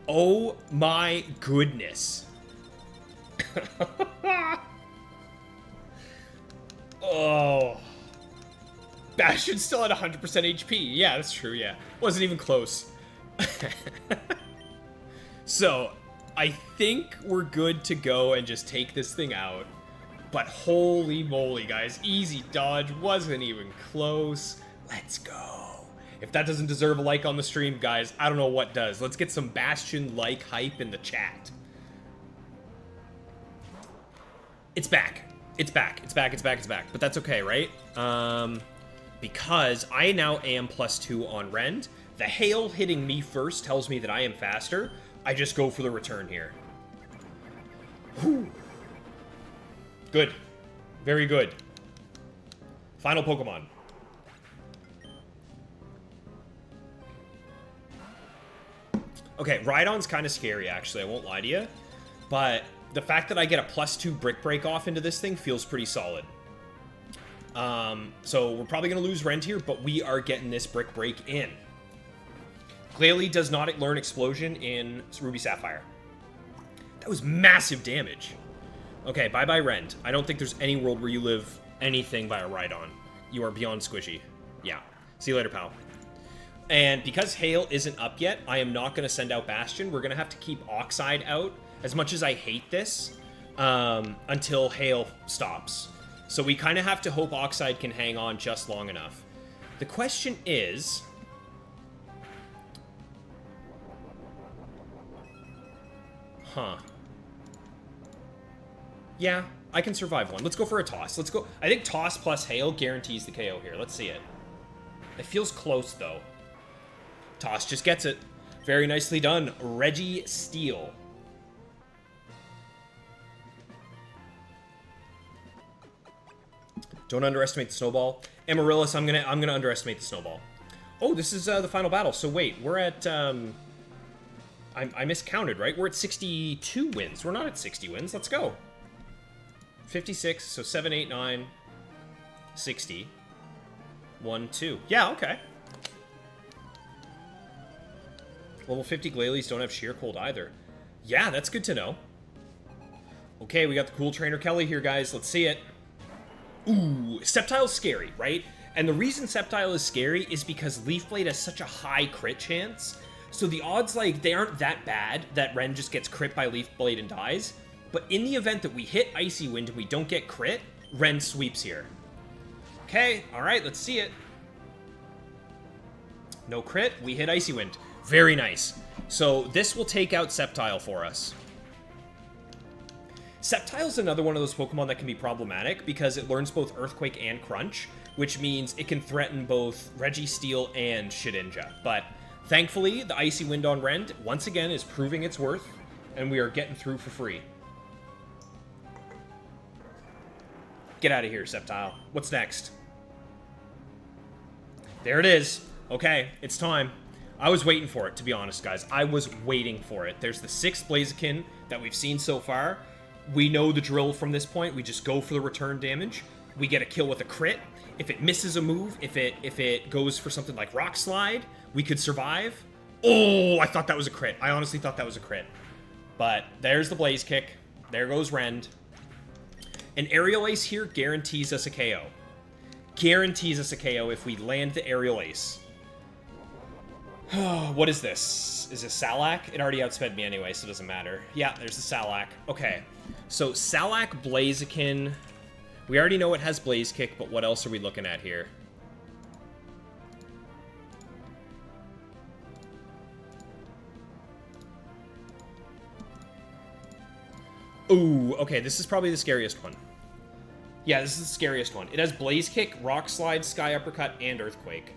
Oh my goodness. Oh. Bastion's still at 100% HP. Yeah, that's true, yeah. Wasn't even close. So, I think we're good to go and just take this thing out. But holy moly, guys. Easy dodge. Wasn't even close. Let's go. If that doesn't deserve a like on the stream, guys, I don't know what does. Let's get some Bastion-like hype in the chat. It's back. It's back. It's back. It's back. It's back. But that's okay, right? Because I now am +2 on Rend. The hail hitting me first tells me that I am faster. I just go for the return here. Whew. Good. Very good. Final Pokemon. Okay, Rhydon's kind of scary, actually. I won't lie to you. But the fact that I get a +2 Brick Break off into this thing feels pretty solid. So we're probably going to lose Rend here, but we are getting this Brick Break in. Glalie does not learn Explosion in Ruby Sapphire. That was massive damage. Okay, bye-bye Rend. I don't think there's any world where you live anything by a Rhydon. You are beyond squishy. Yeah. See you later, pal. And because Hail isn't up yet, I am not going to send out Bastion. We're going to have to keep Oxide out, as much as I hate this, until Hail stops. So we kind of have to hope Oxide can hang on just long enough. The question is... Huh. Yeah, I can survive one. Let's go for a Toss. Let's go. I think Toss plus Hail guarantees the KO here. Let's see it. It feels close, though. Toss just gets it. Very nicely done. Registeel. Don't underestimate the snowball. Amaryllis, I'm gonna underestimate the snowball. Oh, this is the final battle. So wait, we're at I miscounted, right? We're at 62 wins. We're not at 60 wins. Let's go. 56, so 7, 8, 9, 60. 1, 2. Yeah, okay. Level 50 Glalies don't have Sheer Cold either. Yeah, that's good to know. Okay, we got the cool Trainer Kelly here, guys. Let's see it. Ooh, Sceptile's scary, right? And the reason Sceptile is scary is because Leaf Blade has such a high crit chance. So the odds, like, they aren't that bad that Ren just gets crit by Leaf Blade and dies. But in the event that we hit Icy Wind and we don't get crit, Ren sweeps here. Okay, alright, let's see it. No crit, we hit Icy Wind. Very nice. So this will take out Sceptile for us. Sceptile's another one of those Pokemon that can be problematic because it learns both Earthquake and Crunch, which means it can threaten both Registeel and Shedinja. But thankfully, the Icy Wind on Rend, once again, is proving its worth, and we are getting through for free. Get out of here, Sceptile. What's next? There it is. Okay, it's time. I was waiting for it, to be honest, guys. I was waiting for it. There's the 6th Blaziken that we've seen so far. We know the drill from this point. We just go for the return damage. We get a kill with a crit. If it misses a move, if it goes for something like Rock Slide, we could survive. Oh, I thought that was a crit. I honestly thought that was a crit. But there's the Blaze Kick. There goes Rend. An Aerial Ace here guarantees us a KO. Guarantees us a KO if we land the Aerial Ace. What is this? Is this Salak? It already outsped me anyway, so it doesn't matter. Yeah, there's the Salak. Okay. So, Salak, Blaziken. We already know it has Blaze Kick, but what else are we looking at here? Ooh, okay, this is probably the scariest one. Yeah, this is the scariest one. It has Blaze Kick, Rock Slide, Sky Uppercut, and Earthquake.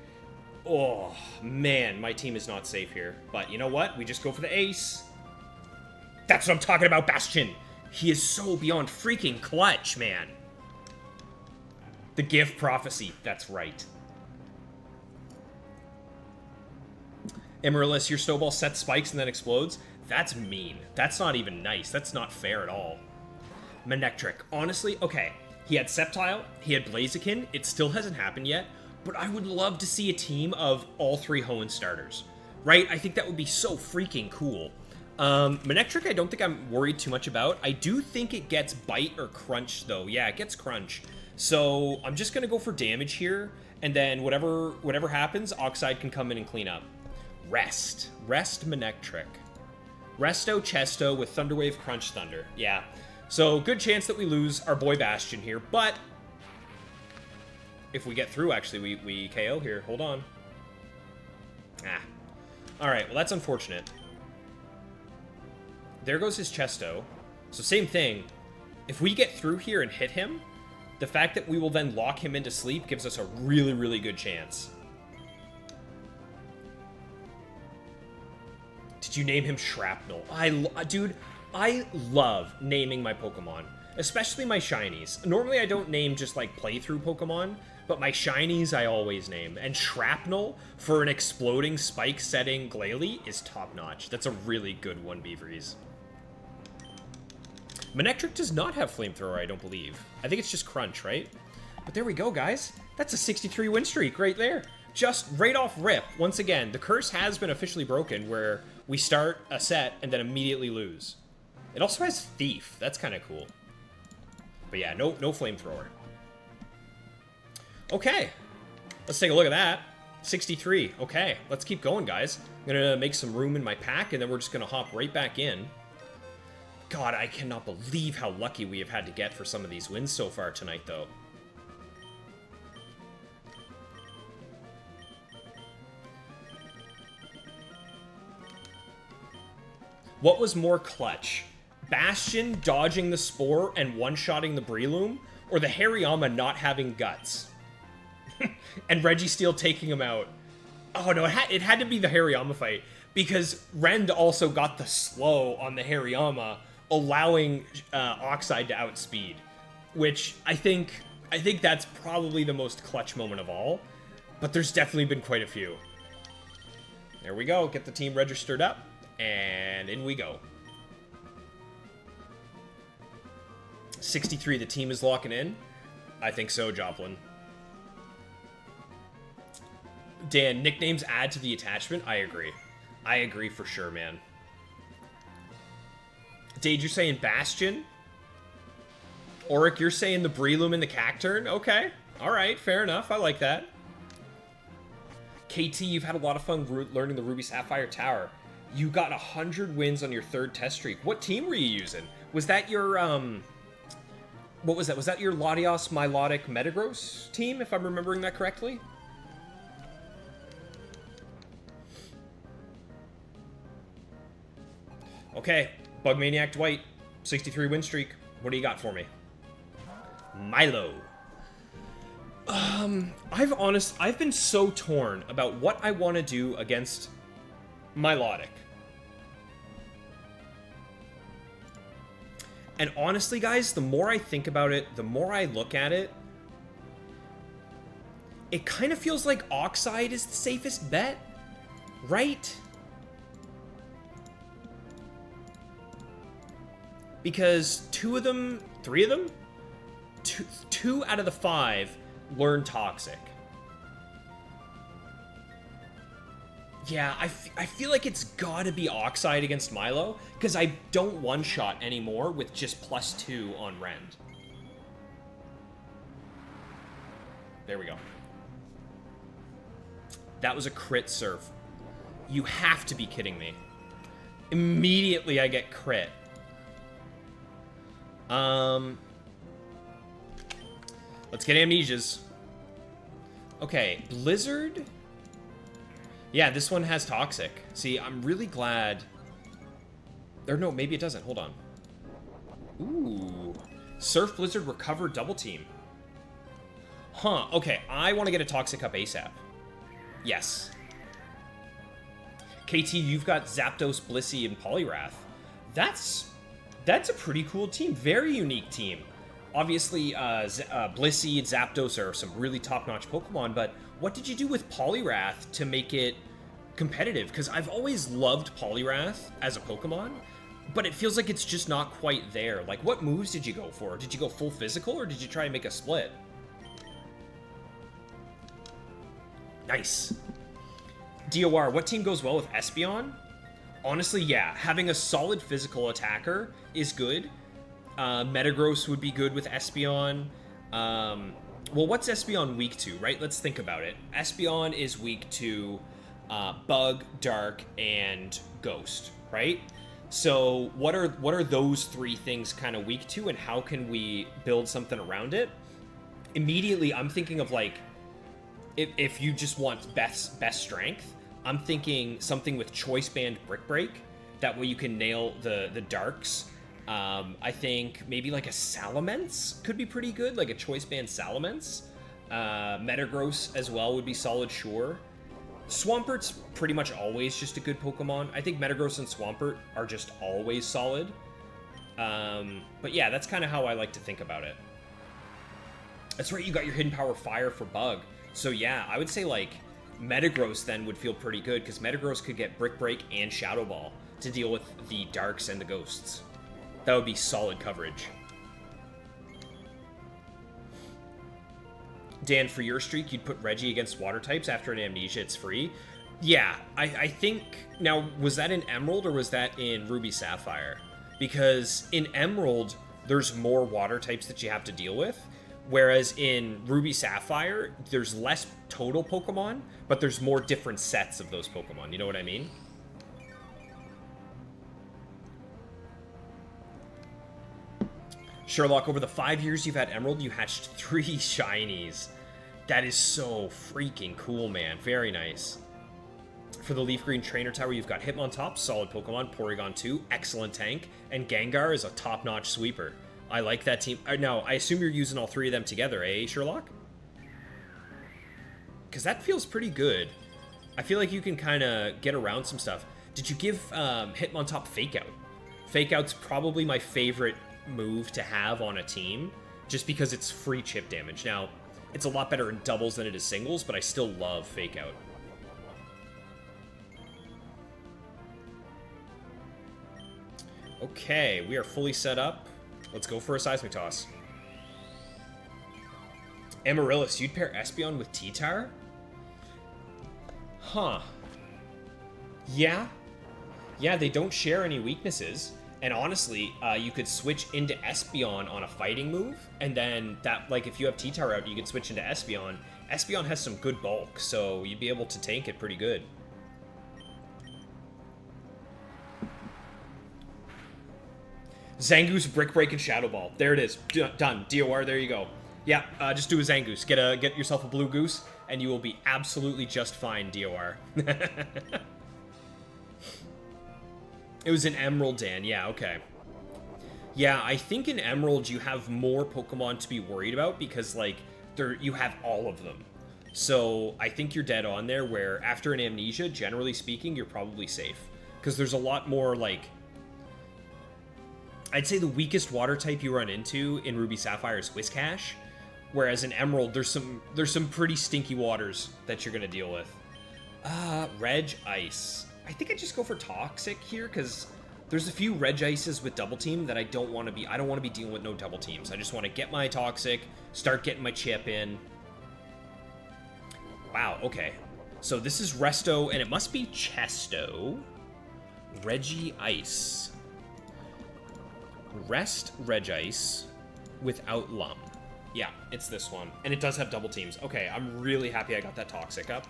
Oh, man, my team is not safe here. But you know what? We just go for the ace. That's what I'm talking about, Bastion. He is so beyond freaking clutch, man. The Gift Prophecy. That's right. Amaryllis, your Snowball sets spikes and then explodes. That's mean. That's not even nice. That's not fair at all. Manectric. Honestly, okay. He had Sceptile. He had Blaziken. It still hasn't happened yet. But I would love to see a team of all 3 Hoenn starters. Right? I think that would be so freaking cool. Manectric, I don't think I'm worried too much about. I do think it gets Bite or Crunch, though. Yeah, it gets Crunch. So I'm just going to go for damage here. And then whatever happens, Oxide can come in and clean up. Rest. Rest Manectric. Resto Chesto with Thunderwave Crunch Thunder. Yeah. So good chance that we lose our boy Bastion here. But if we get through, actually, we KO here. Hold on. Ah. Alright, well, that's unfortunate. There goes his Chesto. So same thing. If we get through here and hit him, the fact that we will then lock him into sleep gives us a really, really good chance. Did you name him Shrapnel? Dude, I love naming my Pokemon, especially my shinies. Normally I don't name just like playthrough Pokemon, but my shinies I always name. And Shrapnel for an exploding spike setting Glalie is top notch. That's a really good one, Beaveries. Manectric does not have Flamethrower, I don't believe. I think it's just Crunch, right? But there we go, guys. That's a 63 win streak right there. Just right off rip. Once again, the curse has been officially broken where we start a set and then immediately lose. It also has Thief. That's kind of cool. But yeah, no Flamethrower. Okay. Let's take a look at that. 63. Okay, let's keep going, guys. I'm going to make some room in my pack, and then we're just going to hop right back in. God, I cannot believe how lucky we have had to get for some of these wins so far tonight, though. What was more clutch? Bastion dodging the Spore and one-shotting the Breloom, or the Hariyama not having guts? And Registeel taking him out. Oh no, it had to be the Hariyama fight, because Rend also got the slow on the Hariyama, allowing Oxide to outspeed, which I think that's probably the most clutch moment of all, but there's definitely been quite a few. There we go, get the team registered up, and in we go. 63, the team is locking in? I think so, Joplin. Dan, nicknames add to the attachment? I agree. I agree for sure, man. Dade, you're saying Bastion? Auric, you're saying the Breloom and the Cacturne? Okay. All right, fair enough. I like that. KT, you've had a lot of fun learning the Ruby Sapphire Tower. You got 100 wins on your 3rd test streak. What team were you using? Was that your, what was that? Was that your Latios, Milotic, Metagross team, if I'm remembering that correctly? Okay, Bugmaniac Dwight, 63 win streak. What do you got for me? Milo. I've been so torn about what I want to do against Milotic. And honestly, guys, the more I think about it, the more I look at it, it kind of feels like Oxide is the safest bet, right? Because two out of the 5 learn Toxic. Yeah, I feel like it's gotta be Oxide against Milo, because I don't one-shot anymore with just +2 on Rend. There we go. That was a crit surf. You have to be kidding me. Immediately I get crit. Let's get Amnesias. Okay, Blizzard. Yeah, this one has Toxic. See, I'm really glad. Or no, maybe it doesn't. Hold on. Ooh. Surf, Blizzard, Recover, Double Team. Huh, okay. I want to get a Toxic up ASAP. Yes. KT, you've got Zapdos, Blissey, and Poliwrath. That's a pretty cool team. Very unique team. Obviously, Blissey and Zapdos are some really top-notch Pokemon, but what did you do with Poliwrath to make it competitive? Because I've always loved Poliwrath as a Pokemon, but it feels like it's just not quite there. Like, what moves did you go for? Did you go full physical, or did you try and make a split? Nice. DOR, what team goes well with Espeon? Honestly, yeah. Having a solid physical attacker is good. Metagross would be good with Espeon. Well, what's Espeon weak to, right? Let's think about it. Espeon is weak to Bug, Dark, and Ghost, right? So what are those 3 things kind of weak to, and how can we build something around it? Immediately, I'm thinking of, like, if you just want best strength, I'm thinking something with Choice Band Brick Break. That way you can nail the Darks. I think maybe like a Salamence could be pretty good, like a Choice Band Salamence. Metagross as well would be solid, sure. Swampert's pretty much always just a good Pokemon. I think Metagross and Swampert are just always solid. But yeah, that's kind of how I like to think about it. That's right, you got your Hidden Power Fire for Bug. So yeah, I would say like Metagross then would feel pretty good, because Metagross could get Brick Break and Shadow Ball to deal with the Darks and the Ghosts. That would be solid coverage. Dan, for your streak, you'd put Reggie against water types after an Amnesia, it's free. Yeah, I think... Now, was that in Emerald or was that in Ruby Sapphire? Because in Emerald, there's more water types that you have to deal with, whereas in Ruby Sapphire, there's less total Pokemon, but there's more different sets of those Pokemon. You know what I mean? Sherlock, over the 5 years you've had Emerald, you hatched 3 shinies. That is so freaking cool, man. Very nice. For the Leaf Green Trainer Tower, you've got Hitmontop, solid Pokemon, Porygon 2, excellent tank, and Gengar is a top-notch sweeper. I like that team. Now, I assume you're using all 3 of them together, eh, Sherlock? Because that feels pretty good. I feel like you can kind of get around some stuff. Did you give Hitmontop Fake Out? Fake Out's probably my favorite move to have on a team, just because it's free chip damage. Now, it's a lot better in doubles than it is singles, but I still love Fake Out. Okay, we are fully set up. Let's go for a Seismic Toss. Amaryllis, you'd pair Espeon with T-Tar? Huh. Yeah. Yeah, they don't share any weaknesses. And honestly, you could switch into Espeon on a fighting move, and then that, like, if you have T-Tower out, you could switch into Espeon. Espeon has some good bulk, so you'd be able to tank it pretty good. Zangoose, Brick Break, and Shadow Ball. There it is. Done. DOR, there you go. Yeah, just do a Zangoose. Get yourself a Blue Goose, and you will be absolutely just fine, DOR. It was an Emerald, Dan. Yeah, okay. Yeah, I think in Emerald you have more Pokemon to be worried about because, like, you have all of them. So I think you're dead on there where after an Amnesia, generally speaking, you're probably safe. Because there's a lot more, like... I'd say the weakest water type you run into in Ruby Sapphire is Whiscash. Whereas in Emerald, there's some pretty stinky waters that you're going to deal with. Reg Ice. I think I just go for Toxic here, because there's a few Reg Ices with Double Team that I don't want to be... I don't want to be dealing with no Double Teams. I just want to get my Toxic, start getting my chip in. Wow, okay. So this is Resto, and it must be Chesto. Regi Ice. Rest Reg Ice without Lum. Yeah, it's this one. And it does have Double Teams. Okay, I'm really happy I got that Toxic up.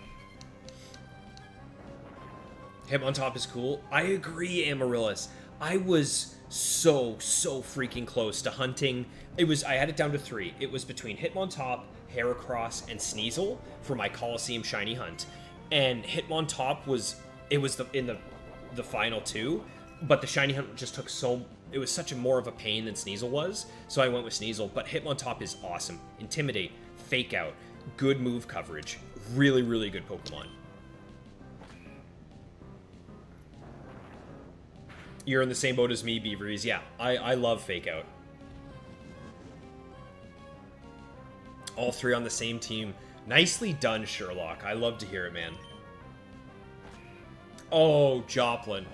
Hitmontop is cool. I agree, Amaryllis. I was so freaking close to hunting. I had it down to 3. It was between Hitmontop, Heracross, and Sneasel for my Coliseum Shiny Hunt. And Hitmontop was in the final 2, but the Shiny Hunt just took it was such a more of a pain than Sneasel was, so I went with Sneasel. But Hitmontop is awesome. Intimidate, Fake Out, good move coverage. Really, really good Pokemon. You're in the same boat as me, Beaveries. Yeah, I love Fake Out. All 3 on the same team. Nicely done, Sherlock. I love to hear it, man. Oh, Joplin.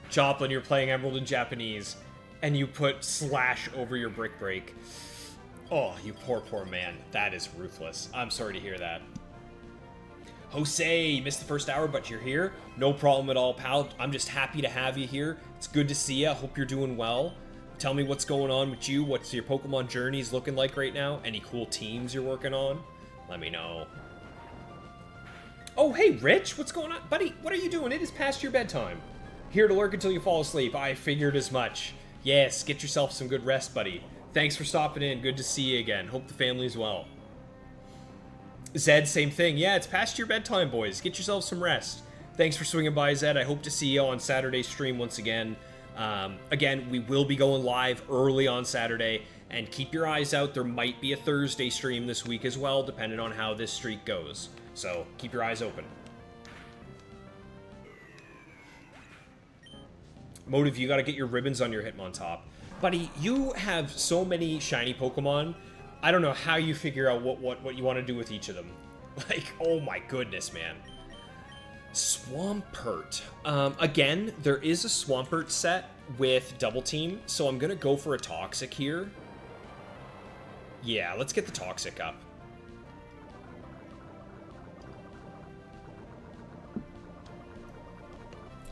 Joplin, you're playing Emerald in Japanese, and you put slash over your Brick Break. Oh, you poor man. That is ruthless. I'm sorry to hear that. Jose, you missed the first hour, but you're here. No problem at all, pal. I'm just happy to have you here. It's good to see you. Hope you're doing well. Tell me what's going on with you. What's your Pokemon journeys looking like right now? Any cool teams you're working on? Let me know. Oh, hey, Rich. What's going on? Buddy, what are you doing? It is past your bedtime. Here to lurk until you fall asleep. I figured as much. Yes, get yourself some good rest, buddy. Thanks for stopping in. Good to see you again. Hope the family's well. Zed, same thing. Yeah, it's past your bedtime, boys. Get yourself some rest. Thanks for swinging by, Zed. I hope to see you on Saturday's stream once again. Again, we will be going live early on Saturday, and keep your eyes out. There might be a Thursday stream this week as well, depending on how this streak goes. So, keep your eyes open. Motive, you gotta get your ribbons on your Hitmontop. Buddy, you have so many shiny Pokemon. I don't know how you figure out what you want to do with each of them. Like, oh my goodness, man. Swampert. Again, there is a Swampert set with Double Team, so I'm gonna go for a Toxic here. Yeah, let's get the Toxic up.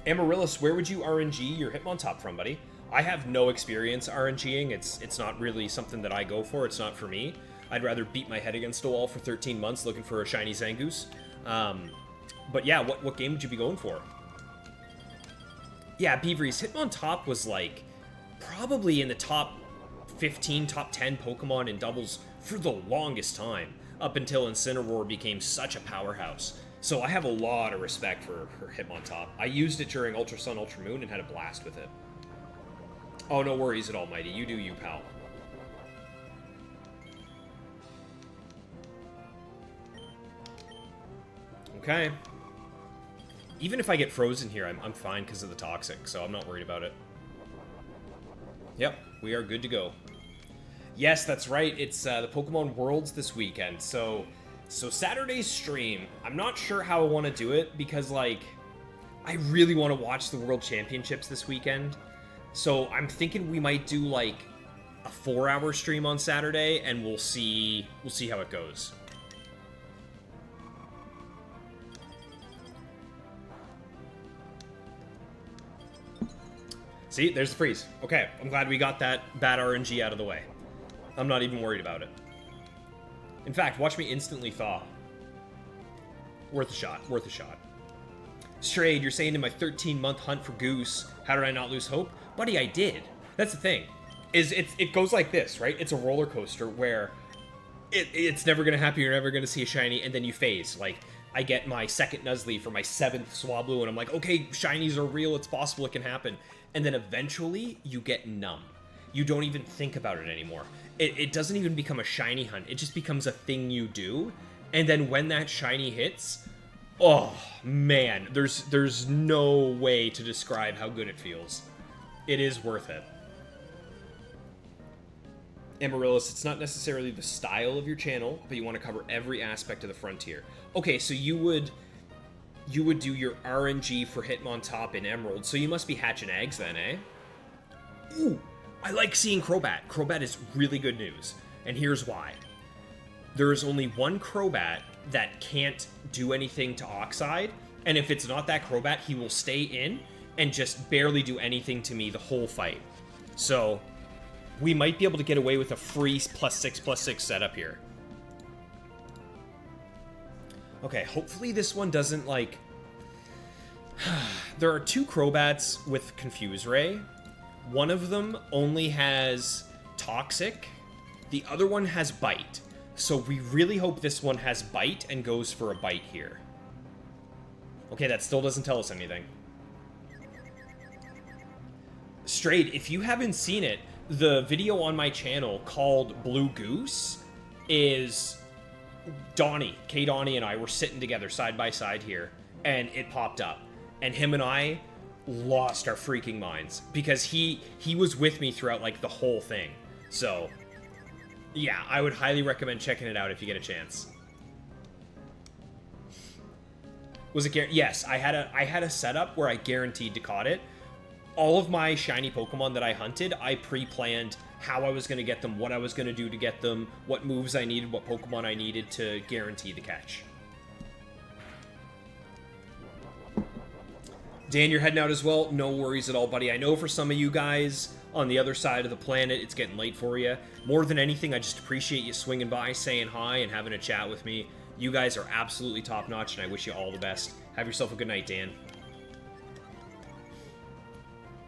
Amaryllis, where would you RNG your Hitmontop from, buddy? I have no experience RNGing. It's not really something that I go for. It's not for me. I'd rather beat my head against a wall for 13 months looking for a shiny Zangoose. But yeah, what game would you be going for? Yeah, Beaveries, Hitmontop was like probably in the top 15, top 10 Pokemon in doubles for the longest time, up until Incineroar became such a powerhouse. So I have a lot of respect for Hitmontop. I used it during Ultra Sun, Ultra Moon, and had a blast with it. Oh, no worries at all, Mighty. You do you, pal. Okay. Even if I get frozen here, I'm fine because of the Toxic, so I'm not worried about it. Yep, we are good to go. Yes, that's right. It's the Pokemon Worlds this weekend, so Saturday's stream, I'm not sure how I want to do it, because, like, I really want to watch the World Championships this weekend. So I'm thinking we might do, like, a 4-hour stream on Saturday, and we'll see how it goes. See, there's the freeze. Okay, I'm glad we got that bad RNG out of the way. I'm not even worried about it. In fact, watch me instantly thaw. Worth a shot, worth a shot. Strayed, you're saying in my 13-month hunt for Goose, how did I not lose hope? Buddy, I did. That's the thing. It goes like this, right? It's a roller coaster where it's never going to happen, you're never going to see a shiny, and then you phase. Like, I get my second Nuzleaf for my 7th Swablu, and I'm like, okay, shinies are real, it's possible it can happen. And then eventually, you get numb. You don't even think about it anymore. It doesn't even become a shiny hunt, it just becomes a thing you do. And then when that shiny hits, oh, man, there's no way to describe how good it feels. It is worth it. Amaryllis, it's not necessarily the style of your channel, but you want to cover every aspect of the frontier. Okay, so you would do your RNG for Hitmontop in Emerald, so you must be hatching eggs then, eh? Ooh, I like seeing Crobat. Crobat is really good news, and here's why. There is only one Crobat that can't do anything to Oxide, and if it's not that Crobat, he will stay in and just barely do anything to me the whole fight. So we might be able to get away with a free +6/+6 setup here. Okay, hopefully this one doesn't, like... There are 2 Crobats with Confuse Ray. One of them only has Toxic. The other one has Bite. So we really hope this one has Bite and goes for a Bite here. Okay, that still doesn't tell us anything. Straight, if you haven't seen it, the video on my channel called Blue Goose is Donnie, K-Donnie and I were sitting together side by side here, and it popped up. And him and I lost our freaking minds, because he was with me throughout, like, the whole thing. So, yeah, I would highly recommend checking it out if you get a chance. Was it yes, I had a setup where I guaranteed to caught it. All of my shiny Pokemon that I hunted, I pre-planned how I was going to get them, what I was going to do to get them, what moves I needed, what Pokemon I needed to guarantee the catch. Dan, you're heading out as well? No worries at all, buddy. I know for some of you guys on the other side of the planet, it's getting late for you. More than anything, I just appreciate you swinging by, saying hi, and having a chat with me. You guys are absolutely top-notch, and I wish you all the best. Have yourself a good night, Dan.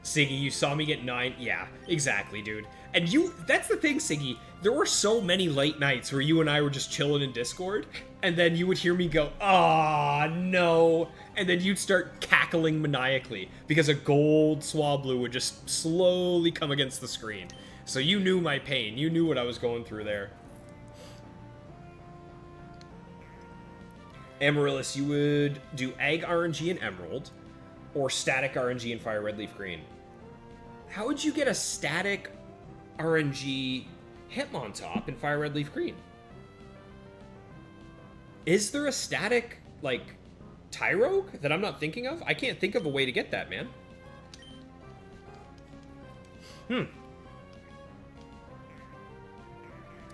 Siggy, you saw me get 9? Yeah, exactly, dude. And that's the thing, Siggy. There were so many late nights where you and I were just chilling in Discord, and then you would hear me go, "Ah, no," and then you'd start cackling maniacally because a gold Swablu would just slowly come against the screen. So you knew my pain. You knew what I was going through there. Amaryllis, you would do Egg RNG in Emerald, or Static RNG in Fire Red Leaf Green. How would you get a Static RNG Hitmontop in Fire Red Leaf Green? Is there a static, like, Tyrogue that I'm not thinking of? I can't think of a way to get that, man.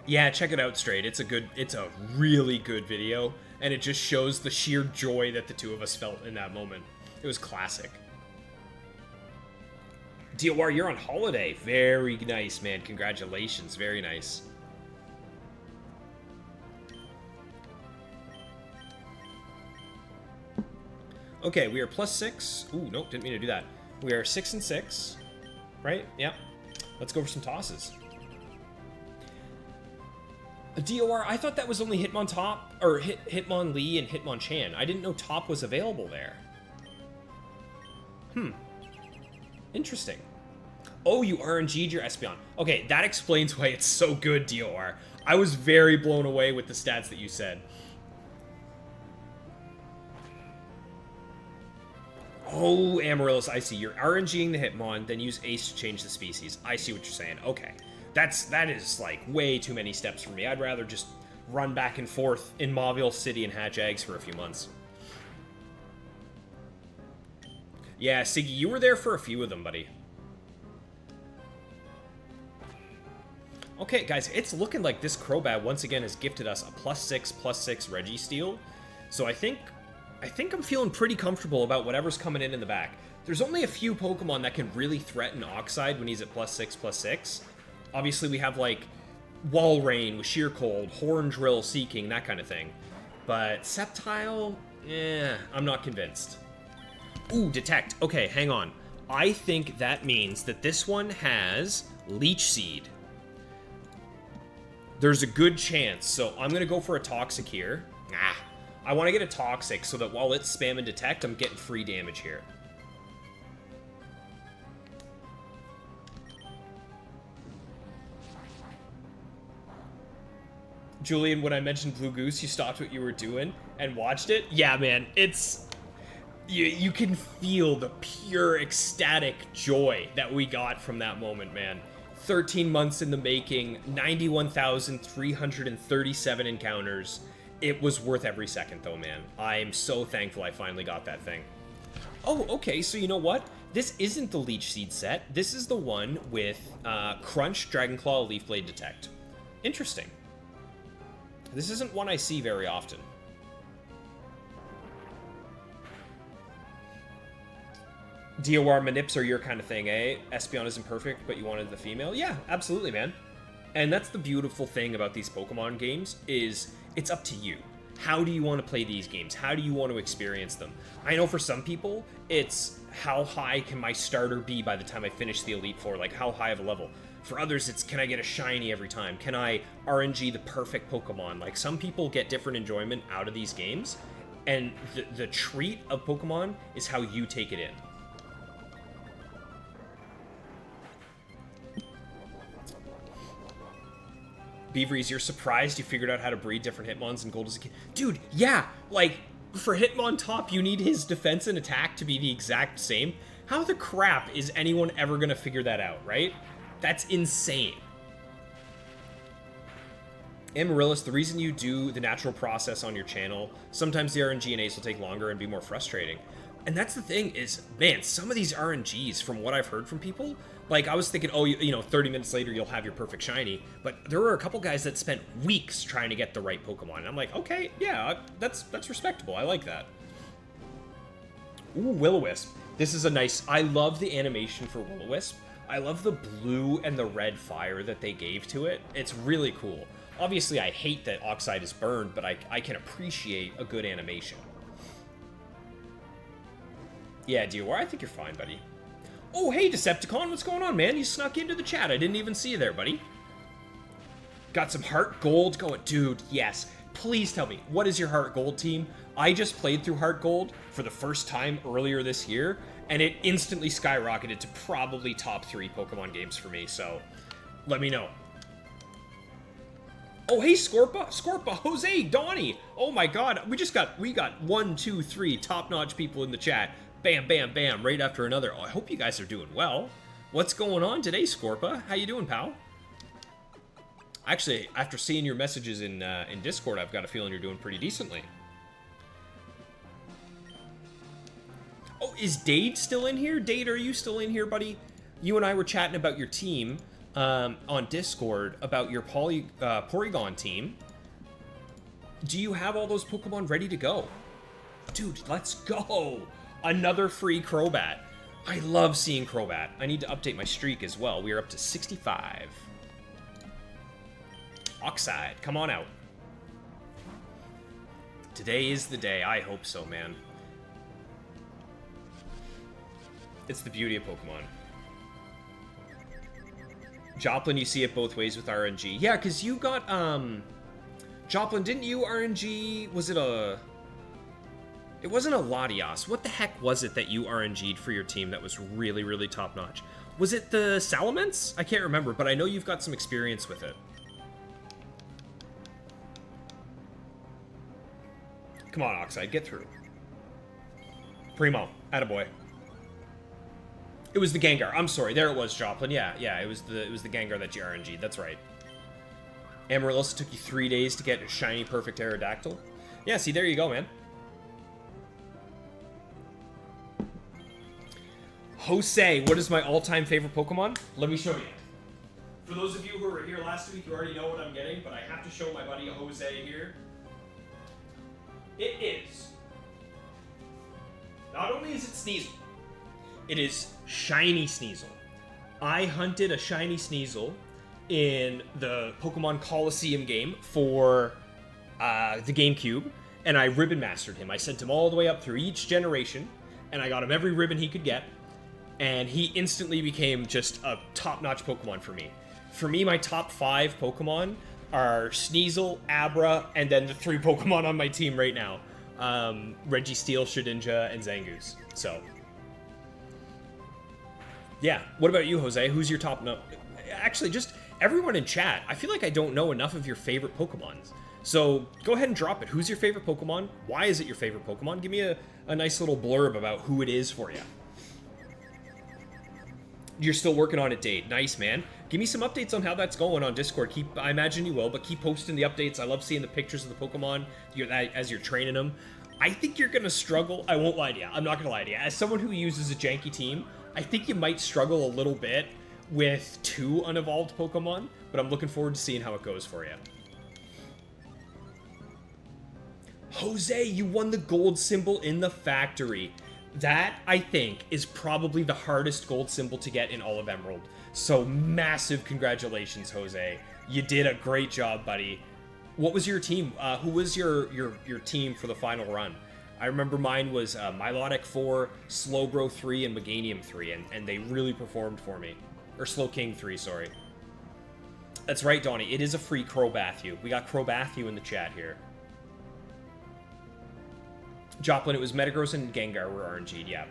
Yeah, check it out, Straight. It's a really good video, and it just shows the sheer joy that the two of us felt in that moment. It was classic. DOR, you're on holiday. Very nice, man. Congratulations. Very nice. Okay, we are +6. Ooh, nope, didn't mean to do that. We are 6 and 6. Right? Yep. Let's go for some tosses. DOR, I thought that was only Hitmontop, or Hitmonlee and Hitmonchan. I didn't know Top was available there. Interesting. Oh, you RNG'd your Espeon. Okay, that explains why it's so good, DOR. I was very blown away with the stats that you said. Oh, Amaryllis, I see. You're RNGing the Hitmon, then use Ace to change the species. I see what you're saying. Okay. That is, like, way too many steps for me. I'd rather just run back and forth in Mauville City and hatch eggs for a few months. Yeah, Siggy, you were there for a few of them, buddy. Okay, guys, it's looking like this Crobat once again has gifted us a +6/+6 Registeel. So I think I think I'm feeling pretty comfortable about whatever's coming in the back. There's only a few Pokemon that can really threaten Oxide when he's at +6/+6. Obviously, we have, like, Walrein with Sheer Cold, Horn Drill, Seeking, that kind of thing. But Sceptile, I'm not convinced. Ooh, Detect. Okay, hang on. I think that means that this one has Leech Seed. There's a good chance, so I'm going to go for a Toxic here. I want to get a Toxic so that while it's spamming Detect, I'm getting free damage here. Julian, when I mentioned Blue Goose, you stopped what you were doing and watched it? Yeah, man, it's... You can feel the pure ecstatic joy that we got from that moment, man. 13 months in the making, 91,337 encounters. It was worth every second, though, man. I'm so thankful I finally got that thing. Oh, okay, so you know what? This isn't the Leech Seed set. This is the one with Crunch, Dragon Claw, Leaf Blade, Detect. Interesting. This isn't one I see very often. DOR Manips are your kind of thing, eh? Espeon isn't perfect, but you wanted the female? Yeah, absolutely, man. And that's the beautiful thing about these Pokemon games, is it's up to you. How do you want to play these games? How do you want to experience them? I know for some people, it's how high can my starter be by the time I finish the Elite Four? Like, how high of a level? For others, it's can I get a shiny every time? Can I RNG the perfect Pokemon? Like, some people get different enjoyment out of these games, and the treat of Pokemon is how you take it in. Beaveries, you're surprised you figured out how to breed different Hitmons in Gold as a kid? Dude, yeah! Like, for Hitmontop, you need his defense and attack to be the exact same. How the crap is anyone ever gonna figure that out, right? That's insane. Amaryllis, the reason you do the natural process on your channel, sometimes the RNG and Ace will take longer and be more frustrating. And that's the thing is, man, some of these RNGs, from what I've heard from people, like, I was thinking, oh, you know, 30 minutes later, you'll have your perfect shiny. But there were a couple guys that spent weeks trying to get the right Pokemon. And I'm like, okay, yeah, that's respectable. I like that. Ooh, Will-O-Wisp. This is a nice... I love the animation for Will-O-Wisp. I love the blue and the red fire that they gave to it. It's really cool. Obviously, I hate that Oxide is burned, but I can appreciate a good animation. Yeah, DOR, I think you're fine, buddy. Oh, hey, Decepticon, what's going on, man? You snuck into the chat. I didn't even see you there, buddy. Got some Heart Gold going. Dude, yes. Please tell me, what is your Heart Gold team? I just played through Heart Gold for the first time earlier this year, and it instantly skyrocketed to probably top 3 Pokemon games for me, so let me know. Oh, hey, Scorpa, Jose, Donnie. Oh my god, we got 1, 2, 3 top-notch people in the chat. Bam, bam, bam, right after another. Oh, I hope you guys are doing well. What's going on today, Scorpa? How you doing, pal? Actually, after seeing your messages in Discord, I've got a feeling you're doing pretty decently. Oh, is Dade still in here? Dade, are you still in here, buddy? You and I were chatting about your team on Discord, about your Porygon team. Do you have all those Pokemon ready to go? Dude, let's go! Another free Crobat. I love seeing Crobat. I need to update my streak as well. We are up to 65. Oxide, come on out. Today is the day. I hope so, man. It's the beauty of Pokemon. Joplin, you see it both ways with RNG. Yeah, because you got, Joplin, didn't you RNG? Was it a... It wasn't a Latias. What the heck was it that you RNG'd for your team that was really, really top-notch? Was it the Salamence? I can't remember, but I know you've got some experience with it. Come on, Oxide, get through. Primo, attaboy. It was the Gengar. I'm sorry, there it was, Joplin. Yeah, it was the Gengar that you RNG'd. That's right. Amaryllis, took you 3 days to get a shiny, perfect Aerodactyl. Yeah, see, there you go, man. Jose, what is my all-time favorite Pokemon? Let me show you. For those of you who were here last week, you already know what I'm getting, but I have to show my buddy Jose here. It is Not only is it Sneasel, it is shiny Sneasel. I hunted a shiny Sneasel in the Pokemon Coliseum game for the GameCube, and I ribbon mastered him. I sent him all the way up through each generation, and I got him every ribbon he could get, and he instantly became just a top-notch Pokemon for me. For me, my top 5 Pokemon are Sneasel, Abra, and then the 3 Pokemon on my team right now. Registeel, Shedinja, and Zangoose. So, yeah. What about you, Jose? Who's your top? No, actually, just everyone in chat. I feel like I don't know enough of your favorite Pokemons. So go ahead and drop it. Who's your favorite Pokemon? Why is it your favorite Pokemon? Give me a nice little blurb about who it is for you. You're still working on it, Dade. Nice, man. Give me some updates on how that's going on Discord. I imagine you will, but keep posting the updates. I love seeing the pictures of the Pokemon as you're training them. I think you're going to struggle. I won't lie to you. I'm not going to lie to you. As someone who uses a janky team, I think you might struggle a little bit with 2 unevolved Pokemon, but I'm looking forward to seeing how it goes for you. Jose, you won the gold symbol in the factory. That, I think, is probably the hardest gold symbol to get in all of Emerald. So massive congratulations, Jose. You did a great job, buddy. What was your team? Who was your team for the final run? I remember mine was Milotic 4, Slowbro 3, and Meganium 3, and they really performed for me. Or Slowking 3, sorry. That's right, Donnie. It is a free Crobathu. We got Crobathu in the chat here. Joplin, it was Metagross and Gengar were RNG'd, yeah.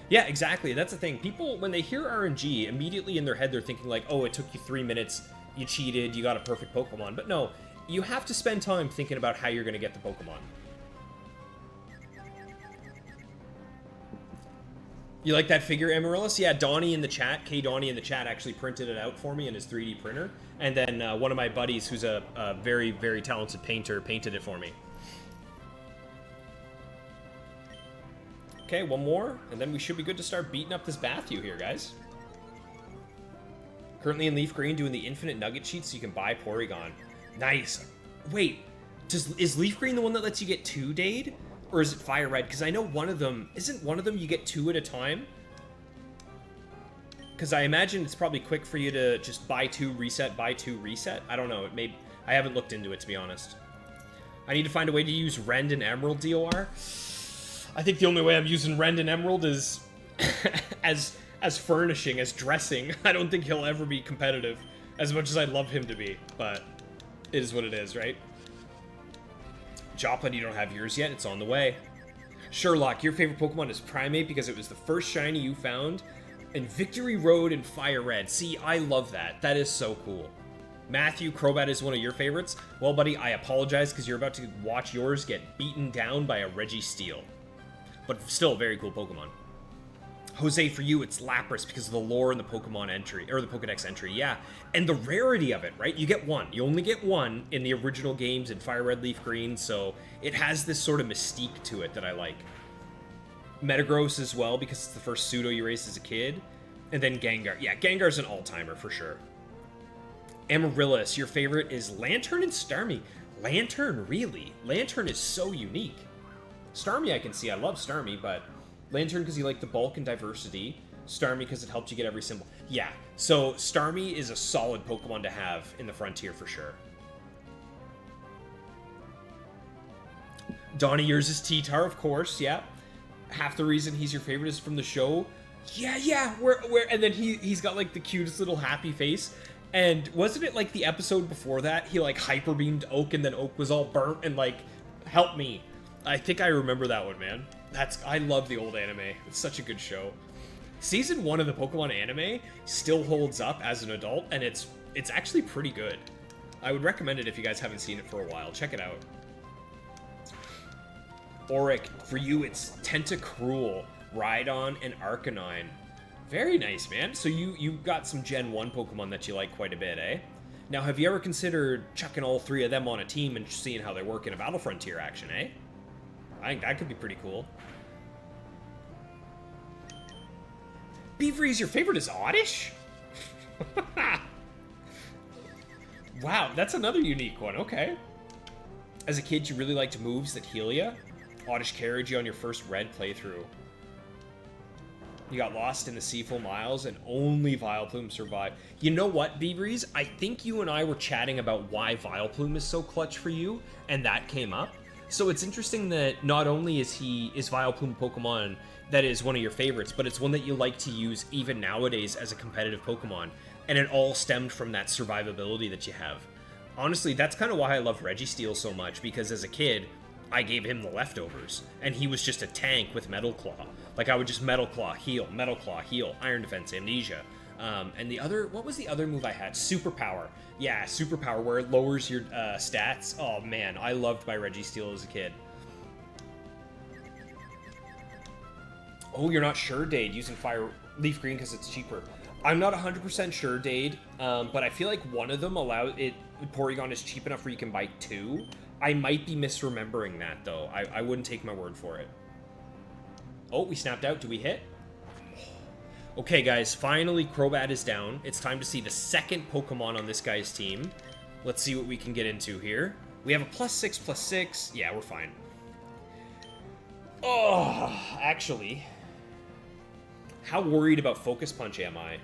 Yeah, exactly. That's the thing. People, when they hear RNG, immediately in their head they're thinking like, oh, it took you 3 minutes, you cheated, you got a perfect Pokemon. But no, you have to spend time thinking about how you're going to get the Pokemon. You like that figure, Amaryllis? Yeah, Donnie in the chat, Donnie in the chat actually printed it out for me in his 3D printer. And then one of my buddies, who's a very, very talented painter, painted it for me. Okay, one more, and then we should be good to start beating up this Bathu here, guys. Currently in Leaf Green doing the infinite nugget cheat so you can buy Porygon. Nice. Wait, is Leaf Green the one that lets you get 2 Dade? Or is it Fire Red? Because I know one of them, isn't one of them you get 2 at a time? Because I imagine it's probably quick for you to just buy 2, reset, buy 2, reset. I don't know, it may, I haven't looked into it, to be honest. I need to find a way to use Rend and Emerald DOR. I think the only way I'm using Rend and Emerald is as furnishing, as dressing. I don't think he'll ever be competitive as much as I'd love him to be, but it is what it is, right? Joplin, you don't have yours yet. It's on the way. Sherlock, your favorite Pokemon is Primeape because it was the first shiny you found in Victory Road and Fire Red. See, I love that. That is so cool. Matthew, Crobat is one of your favorites. Well, buddy, I apologize because you're about to watch yours get beaten down by a Registeel. But still a very cool Pokemon. Jose, for you, it's Lapras because of the lore in the Pokemon entry, or the Pokedex entry, yeah. And the rarity of it, right? You get 1. You only get 1 in the original games in Fire Red, Leaf Green, so it has this sort of mystique to it that I like. Metagross as well, because it's the first pseudo you raised as a kid. And then Gengar. Yeah, Gengar's an all-timer for sure. Amaryllis, your favorite is Lantern and Starmie. Lantern, really? Lantern is so unique. Starmie I can see. I love Starmie, but Lantern because you like the bulk and diversity. Starmie because it helps you get every symbol. Yeah, so Starmie is a solid Pokemon to have in the Frontier for sure. Donnie, yours is T-Tar, of course, yeah. Half the reason he's your favorite is from the show. Yeah, where and then he's got like the cutest little happy face. And wasn't it like the episode before that, he like hyper beamed Oak and then Oak was all burnt and like, help me. I think I remember that one, man. I love the old anime. It's such a good show. Season 1 of the Pokemon anime still holds up as an adult, and it's actually pretty good. I would recommend it if you guys haven't seen it for a while. Check it out. Auric, for you, it's Tentacruel, Rhydon, and Arcanine. Very nice, man. So you got some Gen 1 Pokemon that you like quite a bit, eh? Now, have you ever considered chucking all 3 of them on a team and seeing how they work in a Battle Frontier action, eh? I think that could be pretty cool. Beavery's your favorite is Oddish? Wow, that's another unique one. Okay. As a kid, you really liked moves that heal ya? Oddish carried you on your first red playthrough. You got lost in the Seafull Miles and only Vileplume survived. You know what, Beavries? I think you and I were chatting about why Vileplume is so clutch for you, and that came up. So it's interesting that not only is Vileplume Pokemon that is one of your favorites, but it's one that you like to use even nowadays as a competitive Pokemon, and it all stemmed from that survivability that you have. Honestly, that's kind of why I love Registeel so much, because as a kid, I gave him the leftovers, and he was just a tank with Metal Claw. Like, I would just Metal Claw, heal, Iron Defense, Amnesia. And the other, what was the other move I had? Superpower. Yeah, Superpower, where it lowers your stats. Oh, man, I loved my Registeel as a kid. Oh, you're not sure, Dade, using Fire Leaf Green because it's cheaper. I'm not 100% sure, Dade, but I feel like one of them Porygon is cheap enough where you can buy 2. I might be misremembering that, though. I wouldn't take my word for it. Oh, we snapped out. Do we hit? Okay, guys, finally Crobat is down. It's time to see the second Pokemon on this guy's team. Let's see what we can get into here. We have a +6/+6. Yeah, we're fine. Oh, actually, how worried about Focus Punch am I?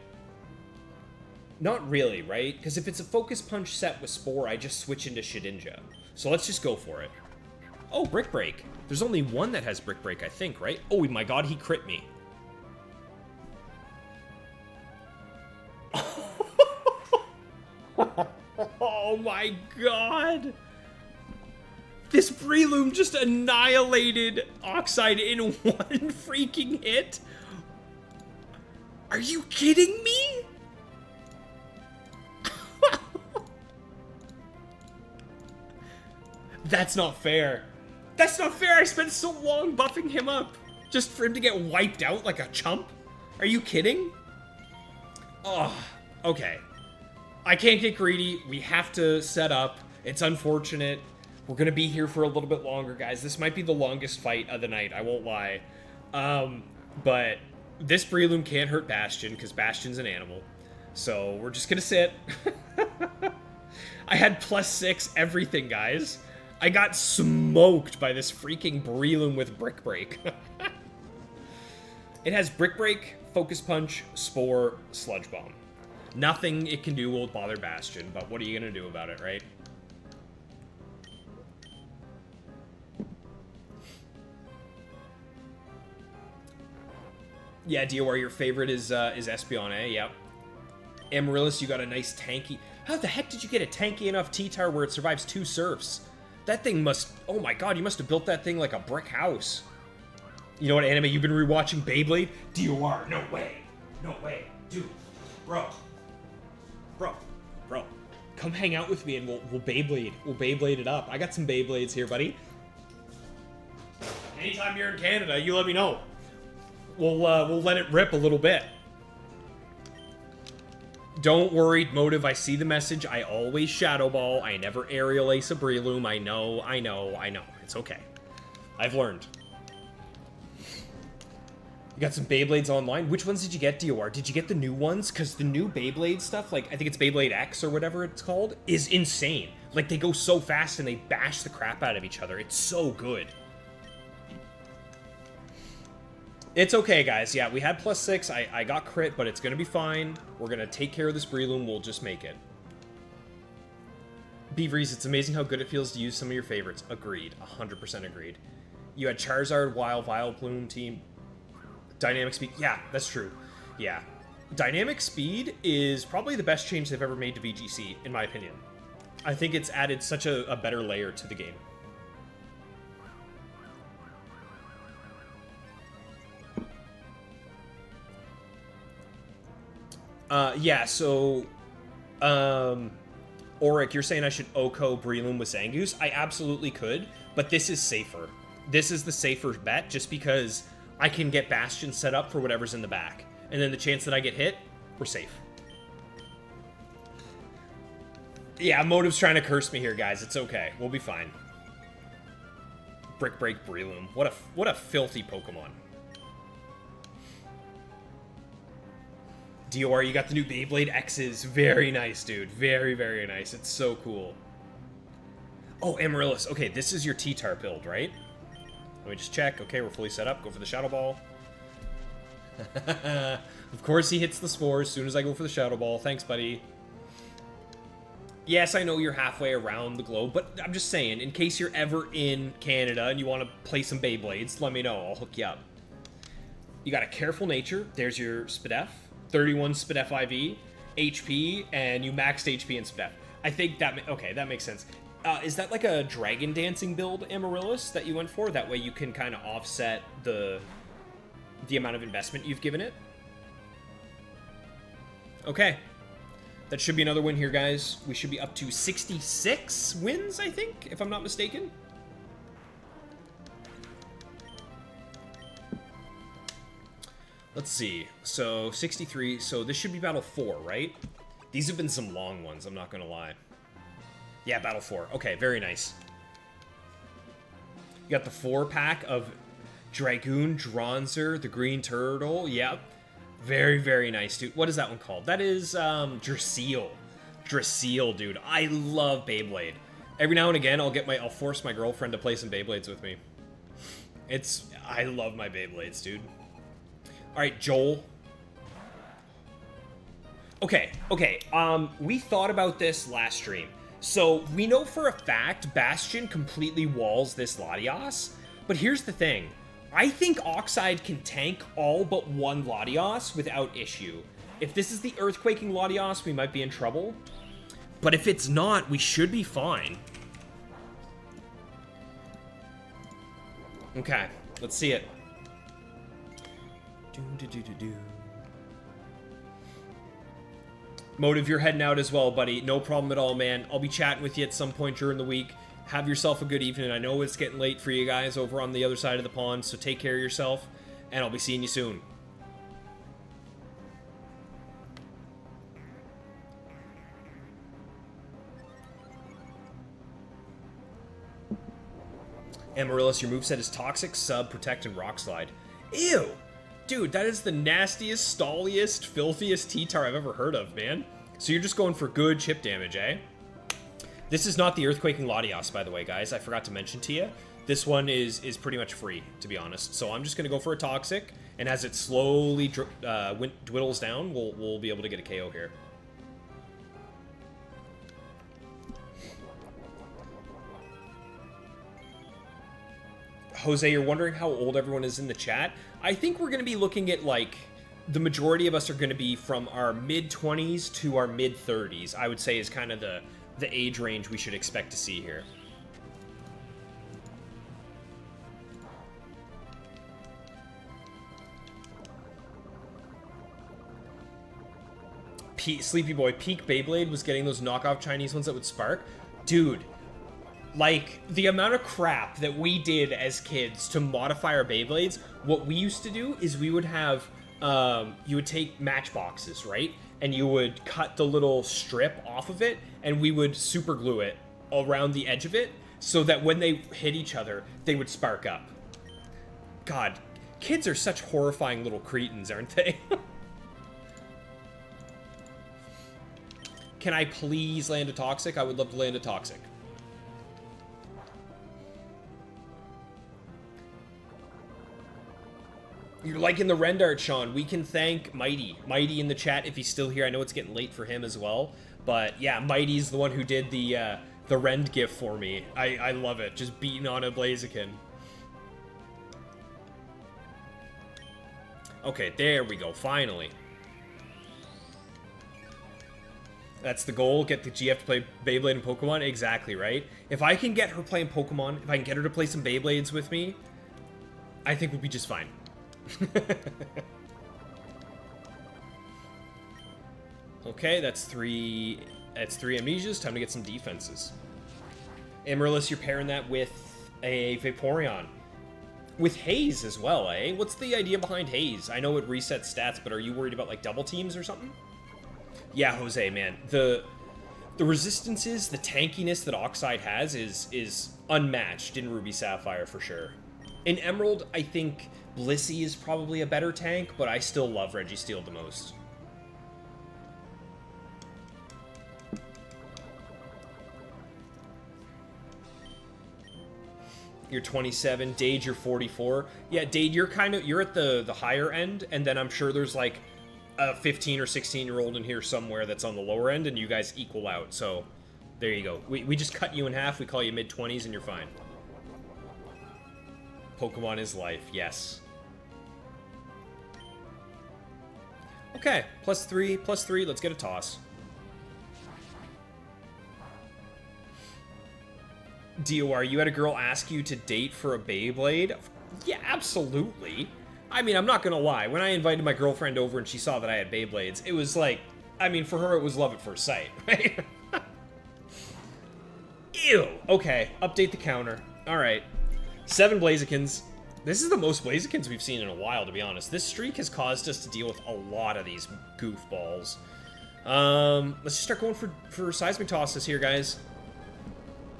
Not really, right? Because if it's a Focus Punch set with Spore, I just switch into Shedinja. So let's just go for it. Oh, Brick Break. There's only one that has Brick Break, I think, right? Oh my god, he crit me. Oh my god! This Breloom just annihilated Oxide in one freaking hit? Are you kidding me? That's not fair. That's not fair. I spent so long buffing him up just for him to get wiped out like a chump. Are you kidding? Oh, okay. I can't get greedy. We have to set up. It's unfortunate. We're going to be here for a little bit longer, guys. This might be the longest fight of the night. I won't lie. But this Breloom can't hurt Bastion because Bastion's an animal. So we're just going to sit. I had +6 everything, guys. I got smoked by this freaking Breloom with Brick Break. It has Brick Break, Focus Punch, Spore, Sludge Bomb. Nothing it can do will bother Bastion, but what are you going to do about it, right? Yeah, DOR, your favorite is Espeon, Yep. Amaryllis, you got a nice tanky... How the heck did you get a tanky enough T-Tar where it survives 2 surfs? That thing must... Oh my god, you must have built that thing like a brick house. You know what, Anime? You've been rewatching Beyblade? DOR, no way. No way. Dude. Bro. Come hang out with me and we'll Beyblade. We'll Beyblade it up. I got some Beyblades here, buddy. Anytime you're in Canada, you let me know. We'll let it rip a little bit. Don't worry, Motive, I see the message. I always Shadow Ball. I never Aerial Ace a Breloom. I know. It's okay. I've learned. You got some Beyblades online. Which ones did you get, DOR? Did you get the new ones? Because the new Beyblade stuff, like, I think it's Beyblade X or whatever it's called, is insane. Like, they go so fast and they bash the crap out of each other. It's so good. It's okay, guys. Yeah, we had +6. I got crit, but it's going to be fine. We're going to take care of this Breloom. We'll just make it. Beavries, it's amazing how good it feels to use some of your favorites. Agreed. 100% agreed. You had Charizard, Wild, Vileplume team. Dynamic Speed. Yeah, that's true. Yeah. Dynamic Speed is probably the best change they've ever made to VGC, in my opinion. I think it's added such a better layer to the game. Yeah, so, Auric, you're saying I should OHKO Breloom with Zangoose? I absolutely could, but this is safer. This is the safer bet, just because I can get Bastion set up for whatever's in the back. And then the chance that I get hit, we're safe. Yeah, Motive's trying to curse me here, guys. It's okay. We'll be fine. Brick Break Breloom. What a filthy Pokemon. DOR, you got the new Beyblade X's. Very nice, dude. Very, very nice. It's so cool. Oh, Amaryllis. Okay, this is your T-Tar build, right? Let me just check. Okay, we're fully set up. Go for the Shadow Ball. Of course he hits the spore as soon as I go for the Shadow Ball. Thanks, buddy. Yes, I know you're halfway around the globe, but I'm just saying, in case you're ever in Canada and you want to play some Beyblades, let me know. I'll hook you up. You got a Careful Nature. There's your SPDF. 31 SPDF IV, HP, and you maxed HP and SPDF. I think that... Okay, that makes sense. Is that like a Dragon Dancing build, Amaryllis, that you went for? That way you can kind of offset the amount of investment you've given it? Okay. That should be another win here, guys. We should be up to 66 wins, I think, if I'm not mistaken. Let's see. So, 63. So, this should be Battle 4, right? These have been some long ones, I'm not going to lie. Yeah, Battle 4. Okay, very nice. You got the 4-pack of Dragoon, Dronzer, the Green Turtle. Yep. Very, very nice, dude. What is that one called? That is, Registeel. Registeel, dude. I love Beyblade. Every now and again, I'll force my girlfriend to play some Beyblades with me. I love my Beyblades, dude. Alright, Joel. Okay. We thought about this last stream. So, we know for a fact Bastion completely walls this Latios. But here's the thing. I think Oxide can tank all but one Latios without issue. If this is the Earthquaking Latios, we might be in trouble. But if it's not, we should be fine. Okay, let's see it. Motive, you're heading out as well, buddy. No problem at all, man. I'll be chatting with you at some point during the week. Have yourself a good evening. I know it's getting late for you guys over on the other side of the pond, so take care of yourself, and I'll be seeing you soon. Amaryllis, your moveset is Toxic, Sub, Protect, and Rock Slide. Ew! Dude, that is the nastiest, stalliest, filthiest T-Tar I've ever heard of, man. So you're just going for good chip damage, eh? This is not the Earthquaking Latios, by the way, guys. I forgot to mention to you. This one is pretty much free, to be honest. So I'm just going to go for a Toxic, and as it slowly dwindles down, we'll be able to get a KO here. Jose, you're wondering how old everyone is in the chat? I think we're going to be looking at, like, the majority of us are going to be from our mid-20s to our mid-30s, I would say is kind of the age range we should expect to see here. Sleepy Boy, peak Beyblade was getting those knockoff Chinese ones that would spark. Dude, like, the amount of crap that we did as kids to modify our Beyblades, what we used to do is we would have, you would take matchboxes, right? And you would cut the little strip off of it, and we would super glue it around the edge of it, so that when they hit each other, they would spark up. God, kids are such horrifying little cretins, aren't they? Can I please land a Toxic? I would love to land a Toxic. You're liking the Rend art, Sean. We can thank Mighty. Mighty in the chat if he's still here. I know it's getting late for him as well. But yeah, Mighty's the one who did the Rend gif for me. I love it. Just beating on a Blaziken. Okay, there we go. Finally. That's the goal. Get the GF to play Beyblade and Pokemon. Exactly, right? If I can get her playing Pokemon, if I can get her to play some Beyblades with me, I think we'll be just fine. Okay, that's three Amnesias. Time to get some defenses. Amaryllis, you're pairing that with a Vaporeon. With Haze as well, eh? What's the idea behind Haze? I know it resets stats, but are you worried about, like, double teams or something? Yeah, Jose, man. The resistances, the tankiness that Oxide has is unmatched in Ruby Sapphire for sure. In Emerald, I think Blissey is probably a better tank, but I still love Registeel the most. You're 27. Dade, you're 44. Yeah, Dade, you're at the higher end, and then I'm sure there's like a 15 or 16-year-old in here somewhere that's on the lower end, and you guys equal out. So there you go. We just cut you in half. We call you mid-20s, and you're fine. Pokemon is life. Yes. Okay, +3, +3. Let's get a toss. DOR, you had a girl ask you to date for a Beyblade? Yeah, absolutely. I mean, I'm not gonna lie. When I invited my girlfriend over and she saw that I had Beyblades, it was like, I mean, for her, it was love at first sight, right? Ew. Okay, update the counter. All right. 7 Blazikens. This is the most Blazikens we've seen in a while, to be honest. This streak has caused us to deal with a lot of these goofballs. Let's just start going for seismic tosses here, guys.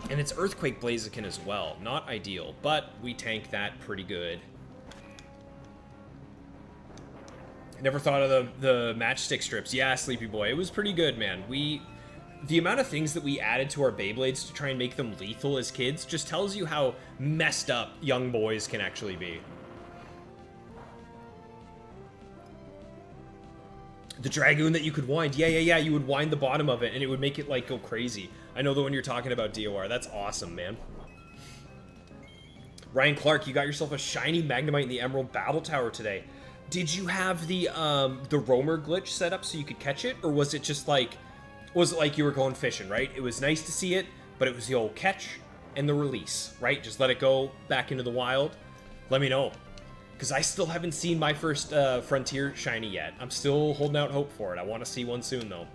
And it's Earthquake Blaziken as well. Not ideal, but we tank that pretty good. Never thought of the matchstick strips. Yeah, Sleepy Boy. It was pretty good, man. The amount of things that we added to our Beyblades to try and make them lethal as kids just tells you how messed up young boys can actually be. The Dragoon that you could wind. Yeah. You would wind the bottom of it, and it would make it, like, go crazy. I know the one you're talking about, DOR. That's awesome, man. Ryan Clark, you got yourself a shiny Magnemite in the Emerald Battletower today. Did you have the roamer glitch set up so you could catch it? Or was it just like... Was it like you were going fishing, right? It was nice to see it, but it was the old catch and the release, right? Just let it go back into the wild. Let me know. Because I still haven't seen my first Frontier shiny yet. I'm still holding out hope for it. I want to see one soon, though.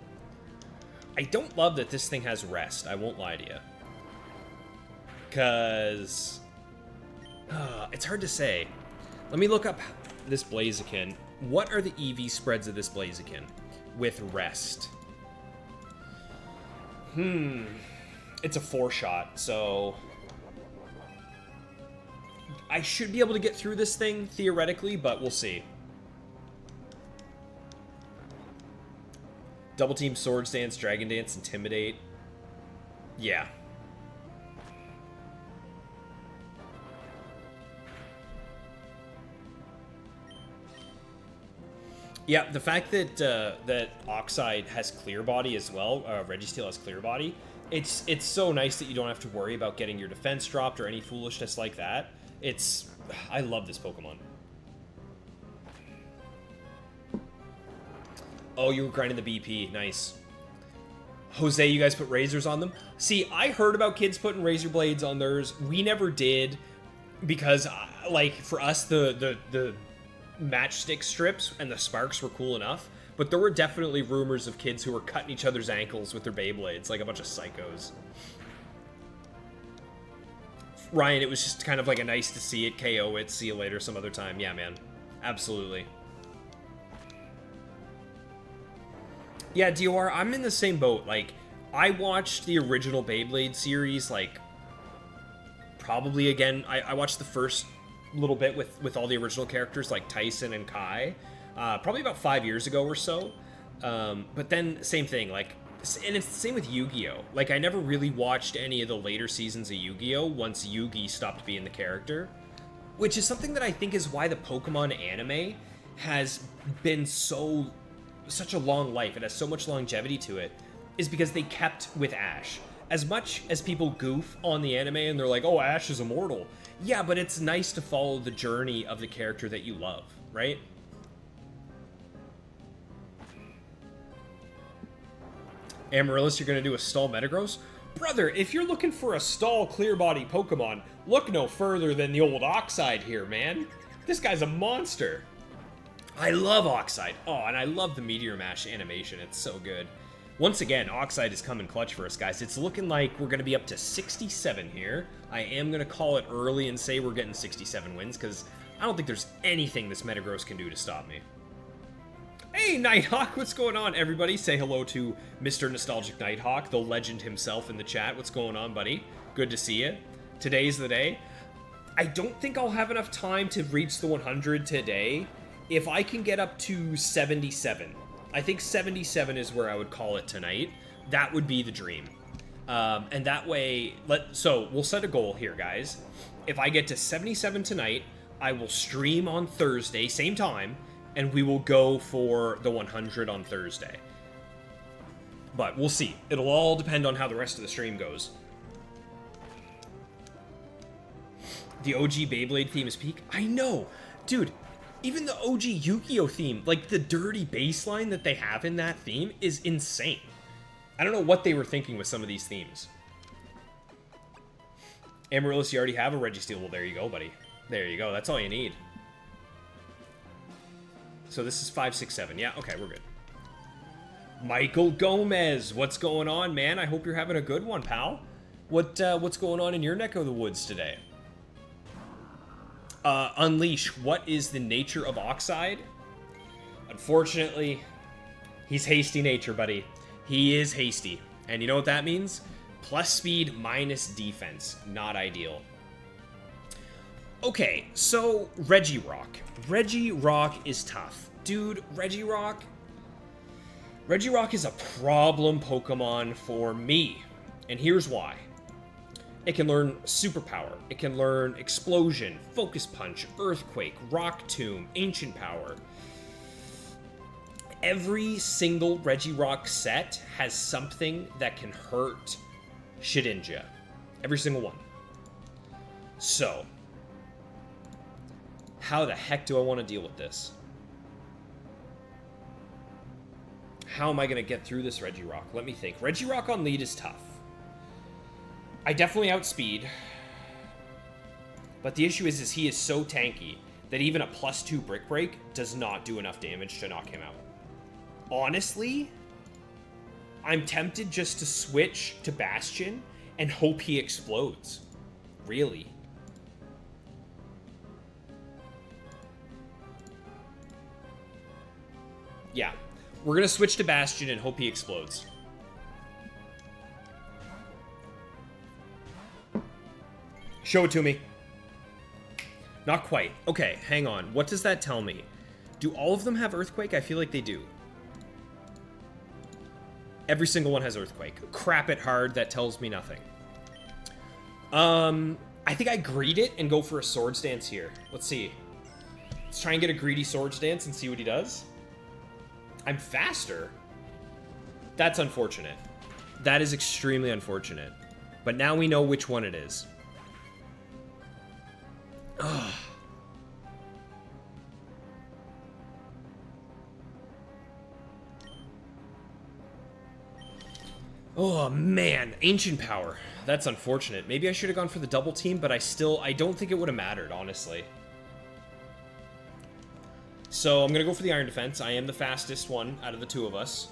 I don't love that this thing has rest. I won't lie to you. Because... it's hard to say. Let me look up this Blaziken. What are the EV spreads of this Blaziken with rest? It's a 4-shot, so... I should be able to get through this thing, theoretically, but we'll see. Double Team, Swords Dance, Dragon Dance, Intimidate. Yeah. Yeah, the fact that that Oxide has Clear Body as well, Registeel has Clear Body, it's so nice that you don't have to worry about getting your defense dropped or any foolishness like that. I love this Pokemon. Oh, you were grinding the BP. Nice. Jose, you guys put razors on them? See, I heard about kids putting razor blades on theirs. We never did because, like, for us, the matchstick strips and the sparks were cool enough. But there were definitely rumors of kids who were cutting each other's ankles with their Beyblades, like a bunch of psychos. Ryan, it was just kind of like a nice to see it, KO it, see you later some other time. Yeah, man. Absolutely. Yeah, DOR, I'm in the same boat. Like, I watched the original Beyblade series, like, probably again, I watched the first little bit with all the original characters, like Tyson and Kai, probably about 5 years ago or so. But then, same thing, like, and it's the same with Yu-Gi-Oh! Like, I never really watched any of the later seasons of Yu-Gi-Oh! Once Yugi stopped being the character. Which is something that I think is why the Pokemon anime has been such a long life. It has so much longevity to it, is because they kept with Ash. As much as people goof on the anime and they're like, oh, Ash is immortal. Yeah, but it's nice to follow the journey of the character that you love, right? Amaryllis, you're going to do a stall Metagross? Brother, if you're looking for a stall clear body Pokemon, look no further than the old Oxide here, man. This guy's a monster. I love Oxide. Oh, and I love the Meteor Mash animation. It's so good. Once again, Oxide is coming clutch for us, guys. It's looking like we're going to be up to 67 here. I am going to call it early and say we're getting 67 wins, because I don't think there's anything this Metagross can do to stop me. Hey, Nighthawk, what's going on, everybody? Say hello to Mr. Nostalgic Nighthawk, the legend himself in the chat. What's going on, buddy? Good to see you. Today's the day. I don't think I'll have enough time to reach the 100 today. If I can get up to 77, I think 77 is where I would call it tonight. That would be the dream. And that way, so we'll set a goal here, guys. if I get to 77 tonight, I will stream on Thursday, same time, and we will go for the 100 on Thursday. But we'll see. It'll all depend on how the rest of the stream goes. The OG Beyblade theme is peak. I know! Dude, even the OG Yu-Gi-Oh theme, like the dirty bass line that they have in that theme is insane. I don't know what they were thinking with some of these themes. Amaryllis, you already have a Registeel. Well, there you go, buddy. There you go. That's all you need. So this is 5, 6, 7. Yeah, okay, we're good. Michael Gomez, what's going on, man? I hope you're having a good one, pal. What's going on in your neck of the woods today? Unleash, what is the nature of Oxide? Unfortunately, he's hasty nature, buddy. He is hasty. And you know what that means? Plus speed, minus defense. Not ideal. Okay, so Regirock. Regirock is tough. Dude, Regirock is a problem Pokemon for me. And here's why. It can learn Superpower. It can learn Explosion, Focus Punch, Earthquake, Rock Tomb, Ancient Power. Every single Regirock set has something that can hurt Shedinja. Every single one. So, how the heck do I want to deal with this? How am I going to get through this Regirock? Let me think. Regirock on lead is tough. I definitely outspeed. But the issue is he is so tanky that even a +2 Brick Break does not do enough damage to knock him out. Honestly, I'm tempted just to switch to Bastion and hope he explodes. Really. Yeah. We're going to switch to Bastion and hope he explodes. Show it to me. Not quite. Okay, hang on. What does that tell me? Do all of them have Earthquake? I feel like they do. Every single one has Earthquake. Crap it hard, that tells me nothing. I think I greed it and go for a Swords Dance here. Let's see. Let's try and get a greedy Swords Dance and see what he does. I'm faster. That's unfortunate. That is extremely unfortunate. But now we know which one it is. Ugh. Oh, man. Ancient Power. That's unfortunate. Maybe I should have gone for the double team, but I don't think it would have mattered, honestly. So, I'm going to go for the Iron Defense. I am the fastest one out of the two of us.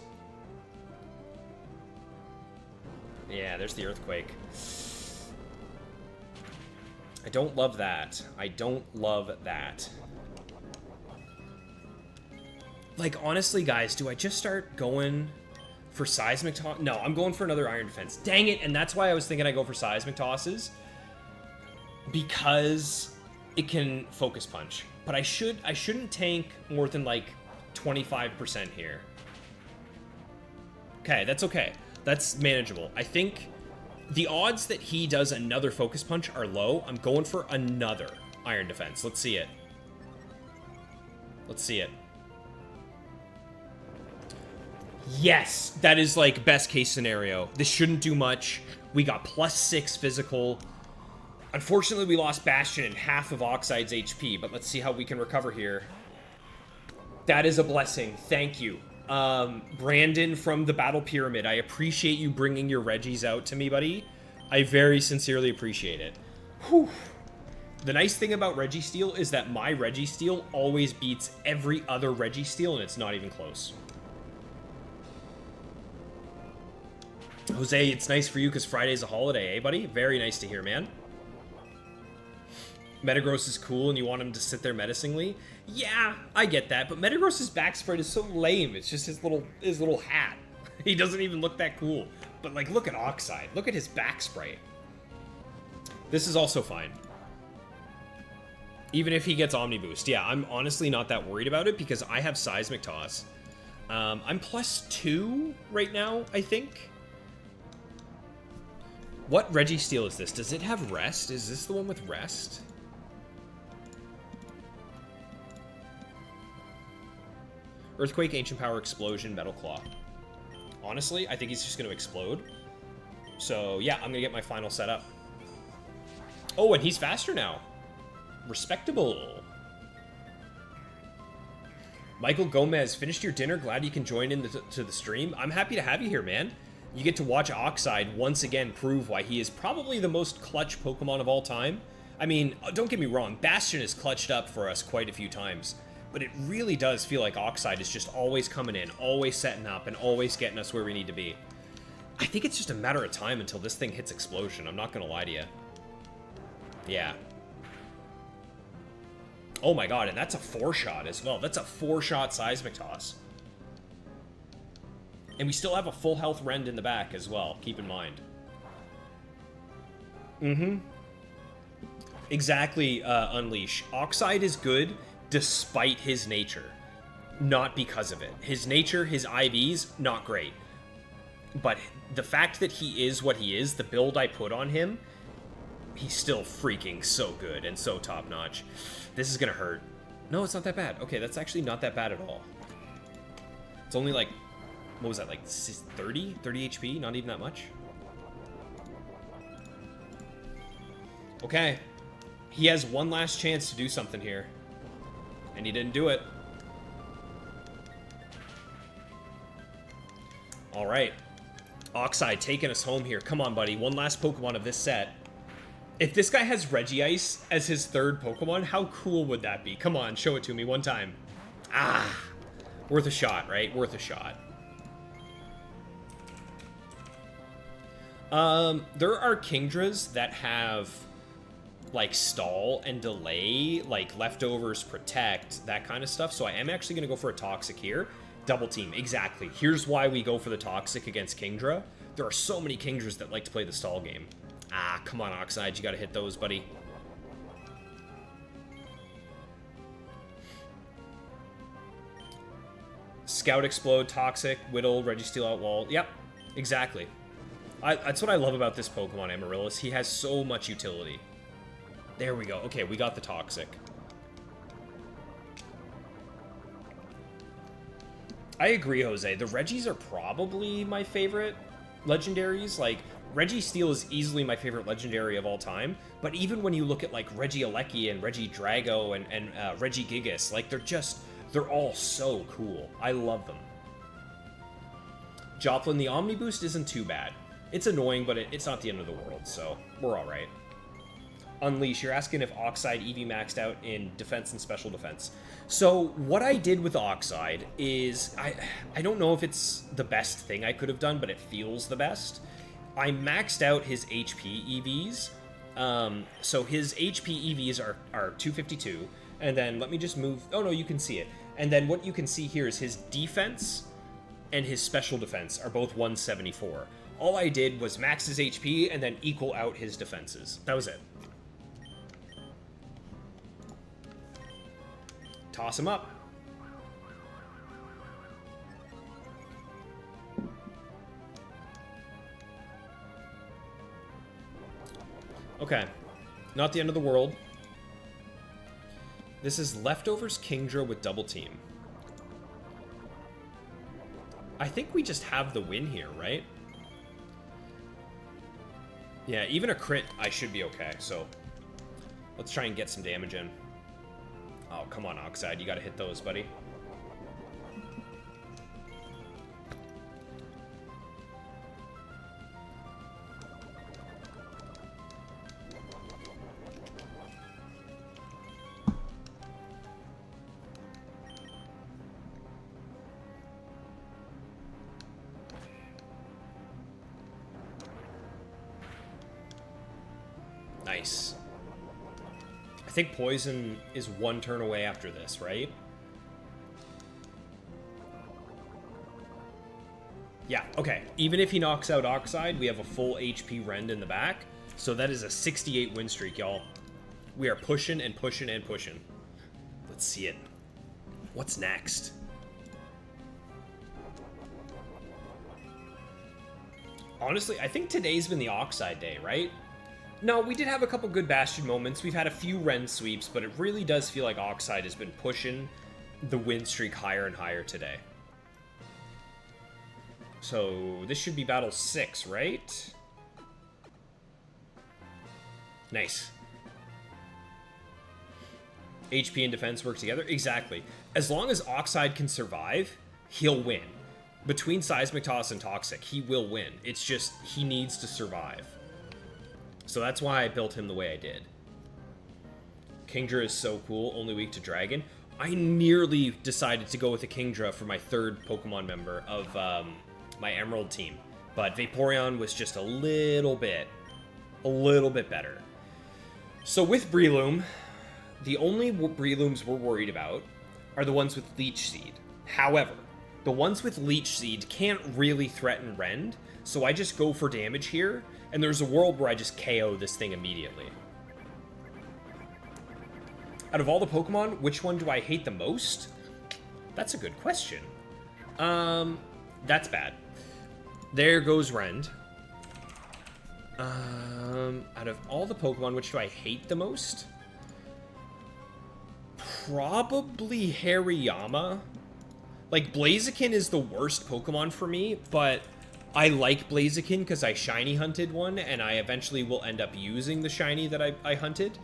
Yeah, there's the Earthquake. I don't love that. I don't love that. Like, honestly, guys, do I just start going for Seismic Toss? No, I'm going for another Iron Defense. Dang it, and that's why I was thinking I go for Seismic Tosses. Because it can Focus Punch. But I shouldn't tank more than, like, 25% here. Okay, that's okay. That's manageable. I think the odds that he does another Focus Punch are low. I'm going for another Iron Defense. Let's see it. Let's see it. Yes, that is like best case scenario. This shouldn't do much. We got +6 physical. Unfortunately, we lost Bastion and half of Oxide's HP, but let's see how we can recover here. That is a blessing. Thank you. Brandon from the Battle Pyramid, I appreciate you bringing your Regis out to me, buddy. I very sincerely appreciate it. Whew. The nice thing about Registeel is that my Registeel always beats every other Registeel, and it's not even close. Jose, it's nice for you because Friday's a holiday, eh, buddy? Very nice to hear, man. Metagross is cool and you want him to sit there menacingly? Yeah, I get that, but Metagross's back spread is so lame. It's just his little hat. He doesn't even look that cool. But, like, look at Oxide. Look at his back sprite. This is also fine. Even if he gets Omni Boost. Yeah, I'm honestly not that worried about it because I have Seismic Toss. I'm +2 right now, I think. What Registeel is this? Does it have rest? Is this the one with rest? Earthquake, Ancient Power, Explosion, Metal Claw. Honestly, I think he's just going to explode. So, yeah, I'm going to get my final setup. Oh, and he's faster now. Respectable. Michael Gomez, finished your dinner? Glad you can join in to the stream. I'm happy to have you here, man. You get to watch Oxide once again prove why he is probably the most clutch Pokemon of all time. I mean, don't get me wrong, Bastion has clutched up for us quite a few times, but it really does feel like Oxide is just always coming in, always setting up, and always getting us where we need to be. I think it's just a matter of time until this thing hits Explosion, I'm not gonna lie to you. Yeah. Oh my god, and that's a 4-shot as well. That's a 4-shot Seismic Toss. And we still have a full health Rend in the back as well, keep in mind. Mm-hmm. Exactly, Unleash. Oxide is good despite his nature, not because of it. His nature, his IVs, not great. But the fact that he is what he is, the build I put on him, he's still freaking so good and so top-notch. This is gonna hurt. No, it's not that bad. Okay, that's actually not that bad at all. It's only like, what was that, like 30? 30 HP? Not even that much? Okay. He has one last chance to do something here. And he didn't do it. Alright. Oxide taking us home here. Come on, buddy. One last Pokemon of this set. If this guy has Regice as his third Pokemon, how cool would that be? Come on, show it to me one time. Ah! Worth a shot, right? Worth a shot. There are Kingdras that have, like, stall and delay, like, leftovers protect, that kind of stuff. So I am actually going to go for a Toxic here. Double team, exactly. Here's why we go for the Toxic against Kingdra. There are so many Kingdras that like to play the stall game. Ah, come on, Oxide. You got to hit those, buddy. Scout Explode, Toxic, Whittle, Registeel Outwall. Yep, exactly. That's what I love about this Pokemon, Amaryllis. He has so much utility. There we go. Okay, we got the Toxic. I agree, Jose. The Regis are probably my favorite legendaries. Like, Registeel is easily my favorite legendary of all time. But even when you look at, like, Regieleki and Regidrago and Regigigas, like, they're all so cool. I love them. Joplin, the Omni Boost isn't too bad. It's annoying, but it's not the end of the world, so we're alright. Unleash, you're asking if Oxide EV maxed out in defense and special defense. So what I did with Oxide is, I don't know if it's the best thing I could have done, but it feels the best. I maxed out his HP EVs. So his HP EVs are 252, and then let me just move, oh no, you can see it. And then what you can see here is his defense and his special defense are both 174. All I did was max his HP and then equal out his defenses. That was it. Toss him up. Okay. Not the end of the world. This is Leftovers Kingdra with Double Team. I think we just have the win here, right? Yeah, even a crit, I should be okay, so let's try and get some damage in. Oh, come on, Oxide. You gotta hit those, buddy. Nice. I think Poison is one turn away after this, right? Yeah, okay. Even if he knocks out Oxide, we have a full HP Rend in the back. So that is a 68 win streak, y'all. We are pushing and pushing and pushing. Let's see it. What's next? honestly, I think today's been the Oxide day, right? No, we did have a couple good Bastion moments. We've had a few Ren sweeps, but it really does feel like Oxide has been pushing the win streak higher and higher today. So this should be battle 6, right? Nice. HP and defense work together? Exactly. As long as Oxide can survive, he'll win. Between Seismic Toss and Toxic, he will win. It's just, he needs to survive. So that's why I built him the way I did. Kingdra is so cool, only weak to Dragon. I nearly decided to go with a Kingdra for my third Pokemon member of my Emerald team. But Vaporeon was just a little bit better. So with Breloom, the only Brelooms we're worried about are the ones with Leech Seed. However, the ones with Leech Seed can't really threaten Rend, so I just go for damage here, and there's a world where I just KO this thing immediately. Out of all the Pokemon, which one do I hate the most? That's a good question. That's bad. There goes Rend. Out of all the Pokemon, which do I hate the most? Probably Hariyama. Like, Blaziken is the worst Pokemon for me, but I like Blaziken because I shiny hunted one, and I eventually will end up using the shiny that I hunted.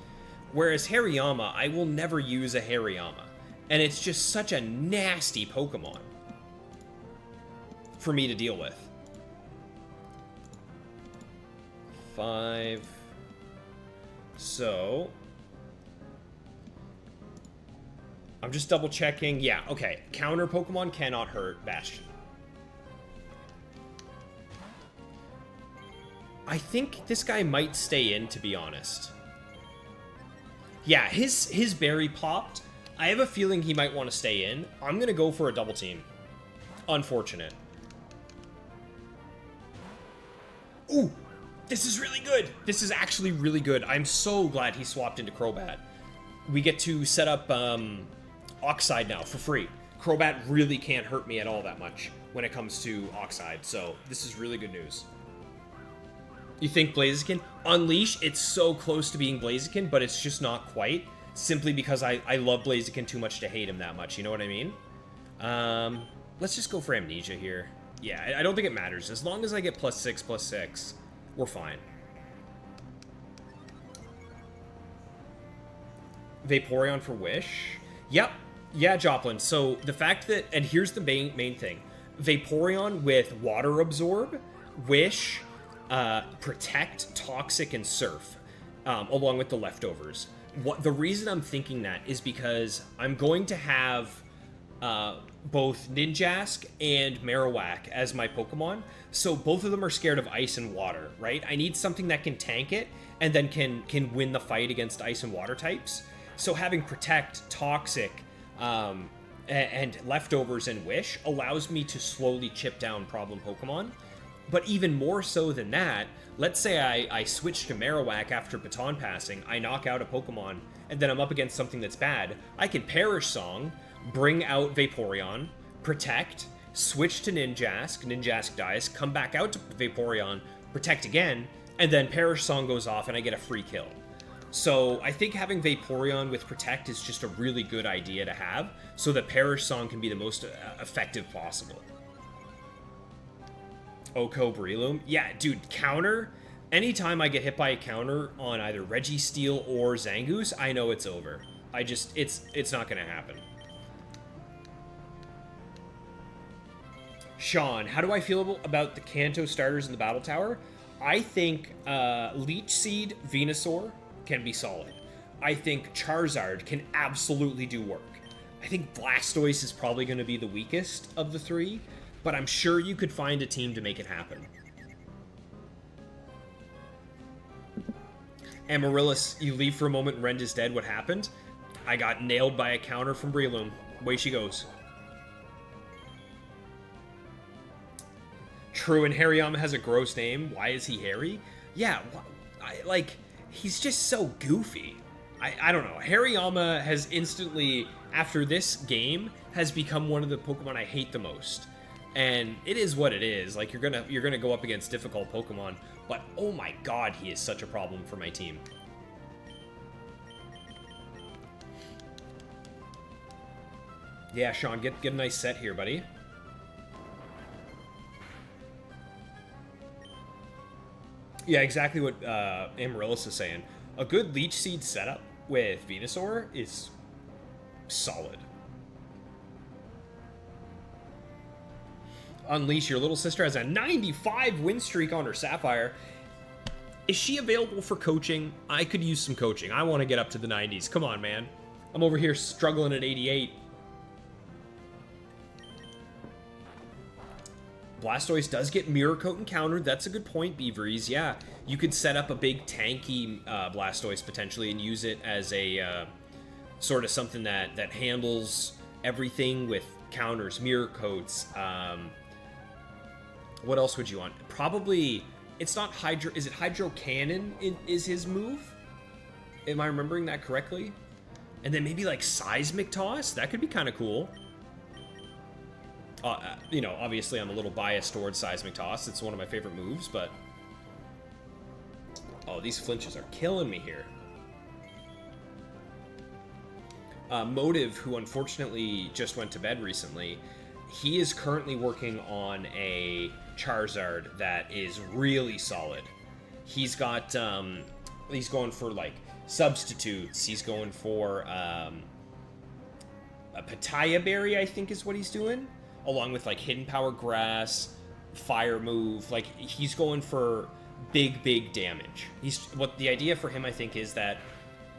Whereas Hariyama, I will never use a Hariyama. And it's just such a nasty Pokemon for me to deal with. 5. So I'm just double checking. Yeah, okay. Counter Pokemon cannot hurt Bastion. I think this guy might stay in, to be honest. Yeah, his berry popped. I have a feeling he might want to stay in. I'm going to go for a double team. Unfortunate. Ooh, this is really good. This is actually really good. I'm so glad he swapped into Crobat. We get to set up Oxide now for free. Crobat really can't hurt me at all that much when it comes to Oxide, so this is really good news. You think Blaziken? Unleash, it's so close to being Blaziken, but it's just not quite, simply because I love Blaziken too much to hate him that much, you know what I mean? Let's just go for Amnesia here. Yeah, I don't think it matters. As long as I get +6/+6, we're fine. Vaporeon for Wish? Yep. Yeah, Joplin. So the fact that, and here's the main thing. Vaporeon with Water Absorb, Wish, Protect, Toxic, and Surf, along with the leftovers. The reason I'm thinking that is because I'm going to have both Ninjask and Marowak as my Pokemon, so both of them are scared of ice and water, right? I need something that can tank it and then can win the fight against ice and water types. So having Protect, Toxic, and leftovers and Wish allows me to slowly chip down problem Pokemon. But even more so than that, let's say I switch to Marowak after Baton Passing, I knock out a Pokemon, and then I'm up against something that's bad. I can Perish Song, bring out Vaporeon, Protect, switch to Ninjask, Ninjask dies, come back out to Vaporeon, Protect again, and then Perish Song goes off and I get a free kill. So I think having Vaporeon with Protect is just a really good idea to have, so that Perish Song can be the most effective possible. Oko Breloom? Yeah, dude, counter. Anytime I get hit by a counter on either Registeel or Zangoose, I know it's over. It's not gonna happen. Sean, how do I feel about the Kanto starters in the Battle Tower? I think Leech Seed, Venusaur can be solid. I think Charizard can absolutely do work. I think Blastoise is probably going to be the weakest of the three, but I'm sure you could find a team to make it happen. Amaryllis, you leave for a moment, Rend is dead. What happened? I got nailed by a counter from Breloom. Away she goes. True, and Hariyama has a gross name. Why is he hairy? Yeah, he's just so goofy. I don't know. Hariyama has instantly, after this game, has become one of the Pokemon I hate the most. And it is what it is. Like, you're gonna go up against difficult Pokemon, but oh my god, he is such a problem for my team. Yeah, Sean, get a nice set here, buddy. Yeah, exactly what Amaryllis is saying. A good Leech Seed setup with Venusaur is solid. Unleash, your little sister has a 95 win streak on her Sapphire. Is she available for coaching? I could use some coaching. I want to get up to the 90s. Come on, man. I'm over here struggling at 88. Blastoise does get Mirror Coat and countered. That's a good point, Beaveries. Yeah, you could set up a big tanky Blastoise potentially and use it as a sort of something that handles everything with counters, Mirror Coats. What else would you want? Probably, it's not Hydro... Is it Hydro Cannon is his move? Am I remembering that correctly? And then maybe like Seismic Toss? That could be kind of cool. You know, obviously I'm a little biased towards Seismic Toss. It's one of my favorite moves, but... Oh, these flinches are killing me here. Motive, who unfortunately just went to bed recently, he is currently working on a Charizard that is really solid. He's got, he's going for, like, substitutes. He's going for, a Pataya Berry, I think is what he's doing. Along with, like, Hidden Power Grass, Fire Move. Like, he's going for big damage. What the idea for him, I think, is that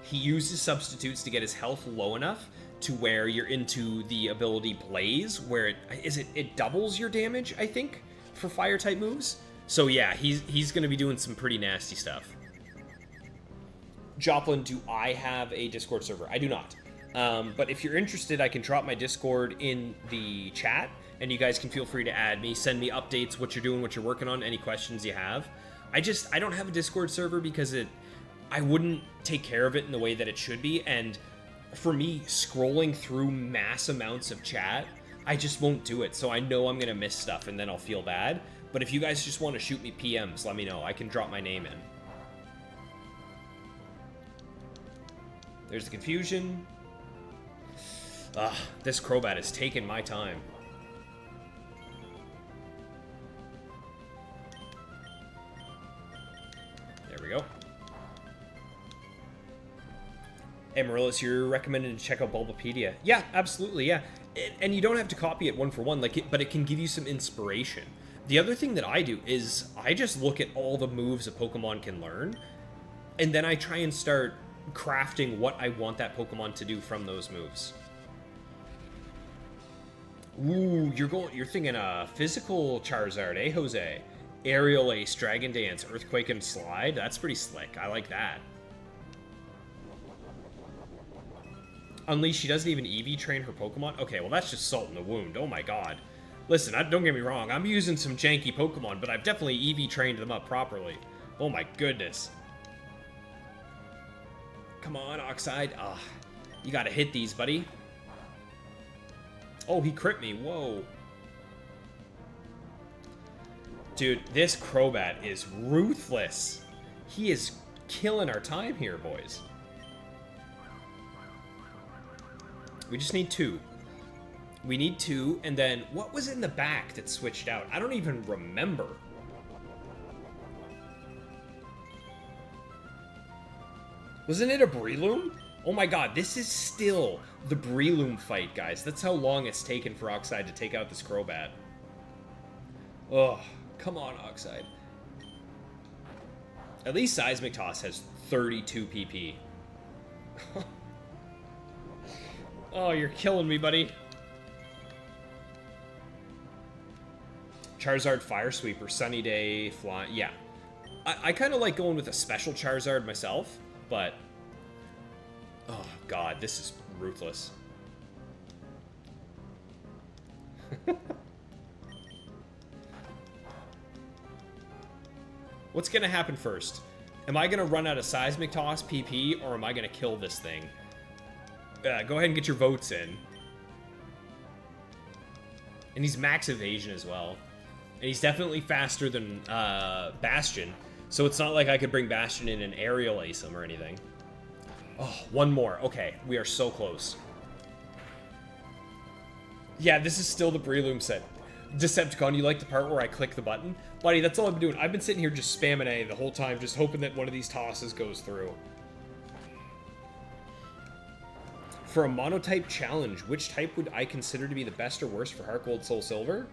he uses substitutes to get his health low enough to where you're into the ability Blaze, where it doubles your damage, I think, for fire-type moves. So yeah, he's going to be doing some pretty nasty stuff. Joplin, do I have a Discord server? I do not. But if you're interested, I can drop my Discord in the chat, and you guys can feel free to add me, send me updates, what you're doing, what you're working on, any questions you have. I don't have a Discord server because I wouldn't take care of it in the way that it should be, and for me, scrolling through mass amounts of chat, I just won't do it, so I know I'm gonna miss stuff, and then I'll feel bad. But if you guys just want to shoot me PMs, let me know. I can drop my name in. There's the confusion. This Crobat has taken my time. There we go. Amaryllis, you're recommended to check out Bulbapedia. Yeah, absolutely, yeah. And you don't have to copy it one for one, but it can give you some inspiration. The other thing that I do is I just look at all the moves a Pokemon can learn, and then I try and start crafting what I want that Pokemon to do from those moves. Ooh, you're thinking a physical Charizard, eh, Jose? Aerial Ace, Dragon Dance, Earthquake, and Slide. That's pretty slick. I like that. Unleash, she doesn't even EV train her Pokemon? Okay, well that's just salt in the wound. Oh my god. Listen, don't get me wrong. I'm using some janky Pokemon, but I've definitely EV trained them up properly. Oh my goodness. Come on, Oxide. You gotta hit these, buddy. Oh, he crit me. Whoa. Dude, this Crobat is ruthless. He is killing our time here, boys. We just need 2. We need 2, and then what was in the back that switched out? I don't even remember. Wasn't it a Breloom? Oh my god, this is still the Breloom fight, guys. That's how long it's taken for Oxide to take out this Crobat. Ugh, come on, Oxide. At least Seismic Toss has 32 PP. Oh, you're killing me, buddy. Charizard Fire Sweeper, Sunny Day, Fly. Yeah. I kind of like going with a special Charizard myself, but... Oh, God, this is ruthless. What's going to happen first? Am I going to run out of Seismic Toss PP, or am I going to kill this thing? Go ahead and get your votes in. And he's max evasion as well. And he's definitely faster than Bastion. So it's not like I could bring Bastion in and aerial ace him or anything. Oh, one more. Okay, we are so close. Yeah, this is still the Breloom set. Decepticon, you like the part where I click the button? Buddy, that's all I've been doing. I've been sitting here just spamming A the whole time, just hoping that one of these tosses goes through. For a monotype challenge, which type would I consider to be the best or worst for Heart Gold, Soul Silver?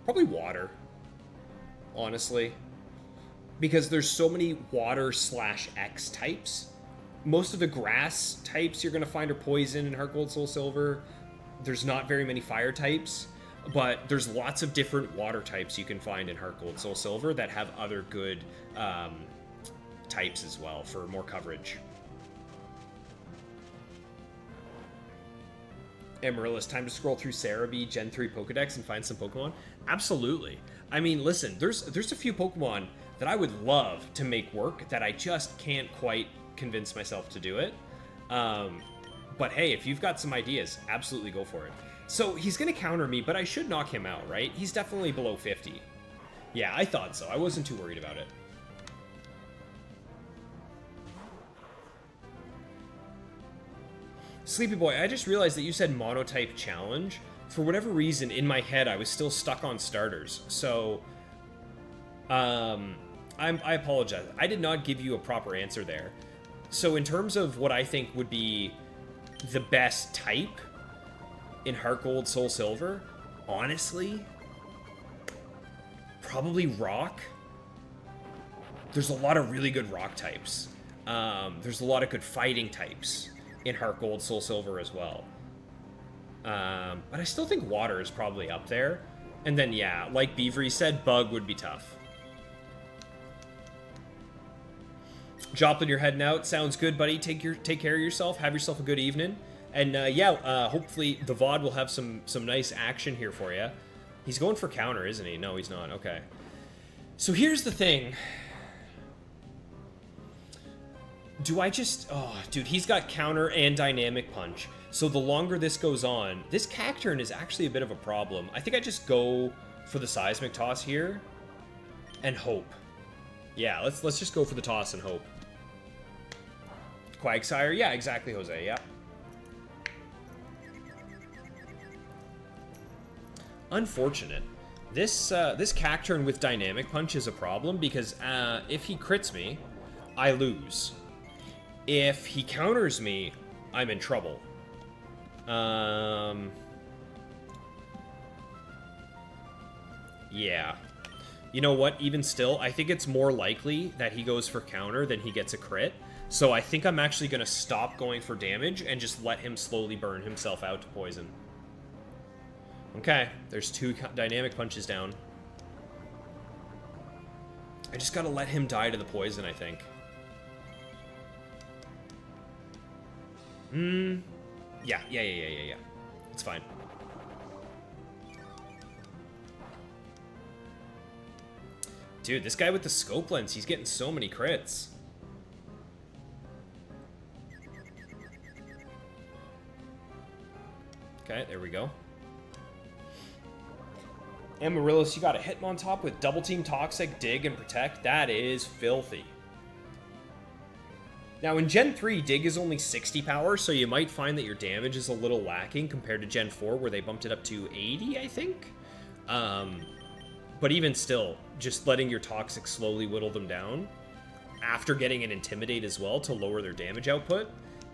Probably water. Honestly. Because there's so many water/X types. Most of the grass types you're going to find are poison in Heart Gold, Soul Silver. There's not very many fire types. But there's lots of different water types you can find in Heart Gold, Soul Silver that have other good types as well for more coverage. Amaryllis, time to scroll through Cerebi Gen 3 Pokedex and find some Pokemon? Absolutely. I mean, listen, there's a few Pokemon that I would love to make work that I just can't quite convince myself to do it. But hey, if you've got some ideas, absolutely go for it. So he's going to counter me, but I should knock him out, right? He's definitely below 50. Yeah, I thought so. I wasn't too worried about it. Sleepy Boy, I just realized that you said monotype challenge. For whatever reason, in my head, I was still stuck on starters. So, I apologize. I did not give you a proper answer there. So in terms of what I think would be the best type in Heart Gold, Soul Silver, honestly, probably rock. There's a lot of really good rock types. There's a lot of good fighting types in Heart Gold, Soul Silver as well. But I still think water is probably up there. And then, yeah, like Beavery said, bug would be tough. Joplin, you're heading out. Sounds good, buddy. Take care of yourself. Have yourself a good evening. And hopefully the VOD will have some nice action here for you. He's going for counter, isn't he? No, he's not. Okay. So here's the thing. Do I just... Oh, dude, he's got counter and dynamic punch. So the longer this goes on... This Cacturne is actually a bit of a problem. I think I just go for the seismic toss here and hope. Yeah, let's just go for the toss and hope. Quagsire? Yeah, exactly, Jose. Yeah. Unfortunate. This Cacturne with dynamic punch is a problem because if he crits me, I lose. If he counters me, I'm in trouble. Yeah. You know what? Even still, I think it's more likely that he goes for counter than he gets a crit. So I think I'm actually going to stop going for damage and just let him slowly burn himself out to poison. Okay, there's 2 dynamic punches down. I just got to let him die to the poison, I think. Yeah. It's fine. Dude, this guy with the scope lens, he's getting so many crits. Okay, there we go. Amaryllis, you got a Hitmontop with Double Team Toxic, Dig, and Protect. That is filthy. Now, in Gen 3, Dig is only 60 power, so you might find that your damage is a little lacking compared to Gen 4, where they bumped it up to 80, I think? But even still, just letting your Toxic slowly whittle them down, after getting an Intimidate as well to lower their damage output,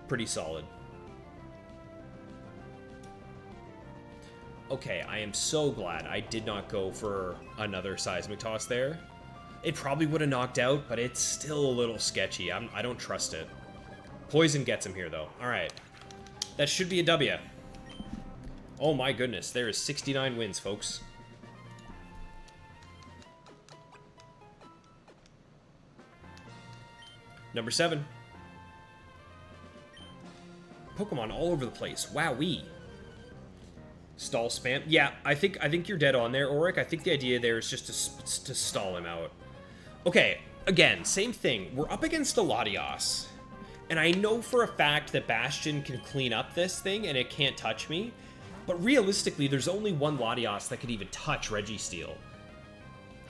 pretty solid. Okay, I am so glad I did not go for another Seismic Toss there. It probably would have knocked out, but it's still a little sketchy. I don't trust it. Poison gets him here, though. All right. That should be a W. Oh, my goodness. There is 69 wins, folks. Number 7. Pokemon all over the place. Wowee. Stall spam. Yeah, I think you're dead on there, Auric. I think the idea there is just to stall him out. Okay, again, same thing. We're up against a Latios. And I know for a fact that Bastion can clean up this thing and it can't touch me. But realistically, there's only one Latios that could even touch Registeel.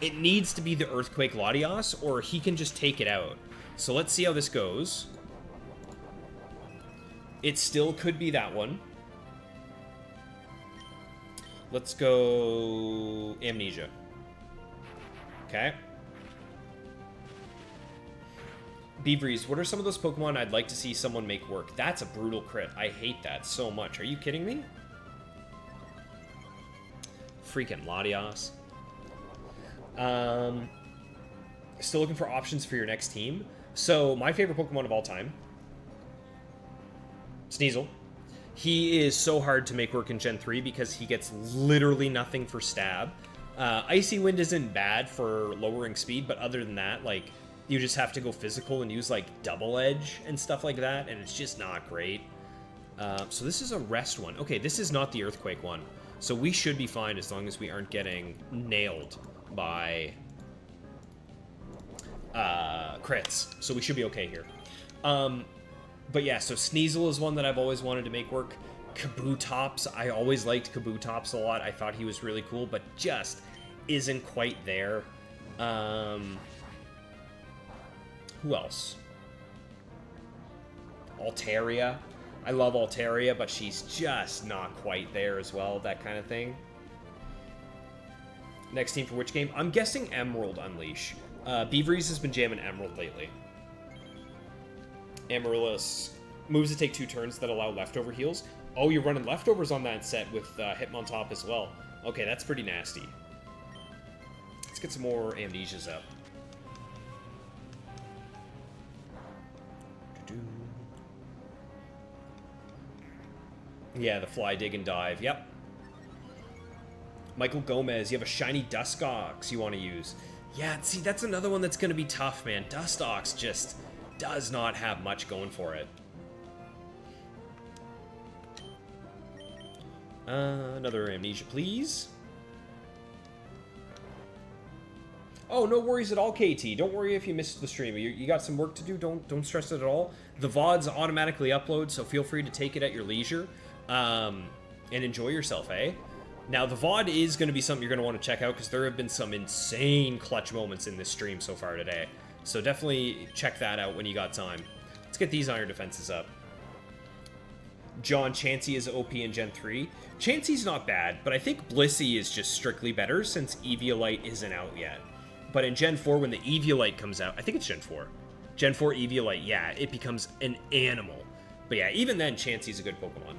It needs to be the Earthquake Latios, or he can just take it out. So let's see how this goes. It still could be that one. Let's go Amnesia. Okay. Beavries, what are some of those Pokemon I'd like to see someone make work? That's a brutal crit. I hate that so much. Are you kidding me? Freaking Latios. Still looking for options for your next team. So, my favorite Pokemon of all time, Sneasel. He is so hard to make work in Gen 3 because he gets literally nothing for stab. Icy Wind isn't bad for lowering speed, but other than that, like, you just have to go physical and use, like, Double Edge and stuff like that, and it's just not great. So this is a rest one. Okay, this is not the Earthquake one. So we should be fine as long as we aren't getting nailed by crits. So we should be okay here. But yeah, so Sneasel is one that I've always wanted to make work. Kabutops, I always liked Kabutops a lot. I thought he was really cool, but just isn't quite there. Who else? Altaria. I love Altaria, but she's just not quite there as well, that kind of thing. Next team for which game? I'm guessing Emerald Unleash. Beavries has been jamming Emerald lately. Amaryllis moves to take 2 turns that allow leftover heals. Oh, you're running leftovers on that set with Hitmontop as well. Okay, that's pretty nasty. Let's get some more Amnesias up. Yeah, the Fly, Dig, and Dive. Yep. Michael Gomez, you have a shiny Dustox you want to use. Yeah, see, that's another one that's going to be tough, man. Dustox just does not have much going for it. Another Amnesia, please. Oh, no worries at all, KT. Don't worry if you missed the stream. You got some work to do. Don't stress it at all. The VODs automatically upload, so feel free to take it at your leisure. And enjoy yourself, eh? Now, the VOD is going to be something you're going to want to check out because there have been some insane clutch moments in this stream so far today. So definitely check that out when you got time. Let's get these iron defenses up. John, Chansey is OP in Gen 3. Chansey's not bad, but I think Blissey is just strictly better since Eviolite isn't out yet. But in Gen 4, when the Eviolite comes out, I think it's Gen 4. Gen 4 Eviolite, yeah, it becomes an animal. But yeah, even then, Chansey's a good Pokemon.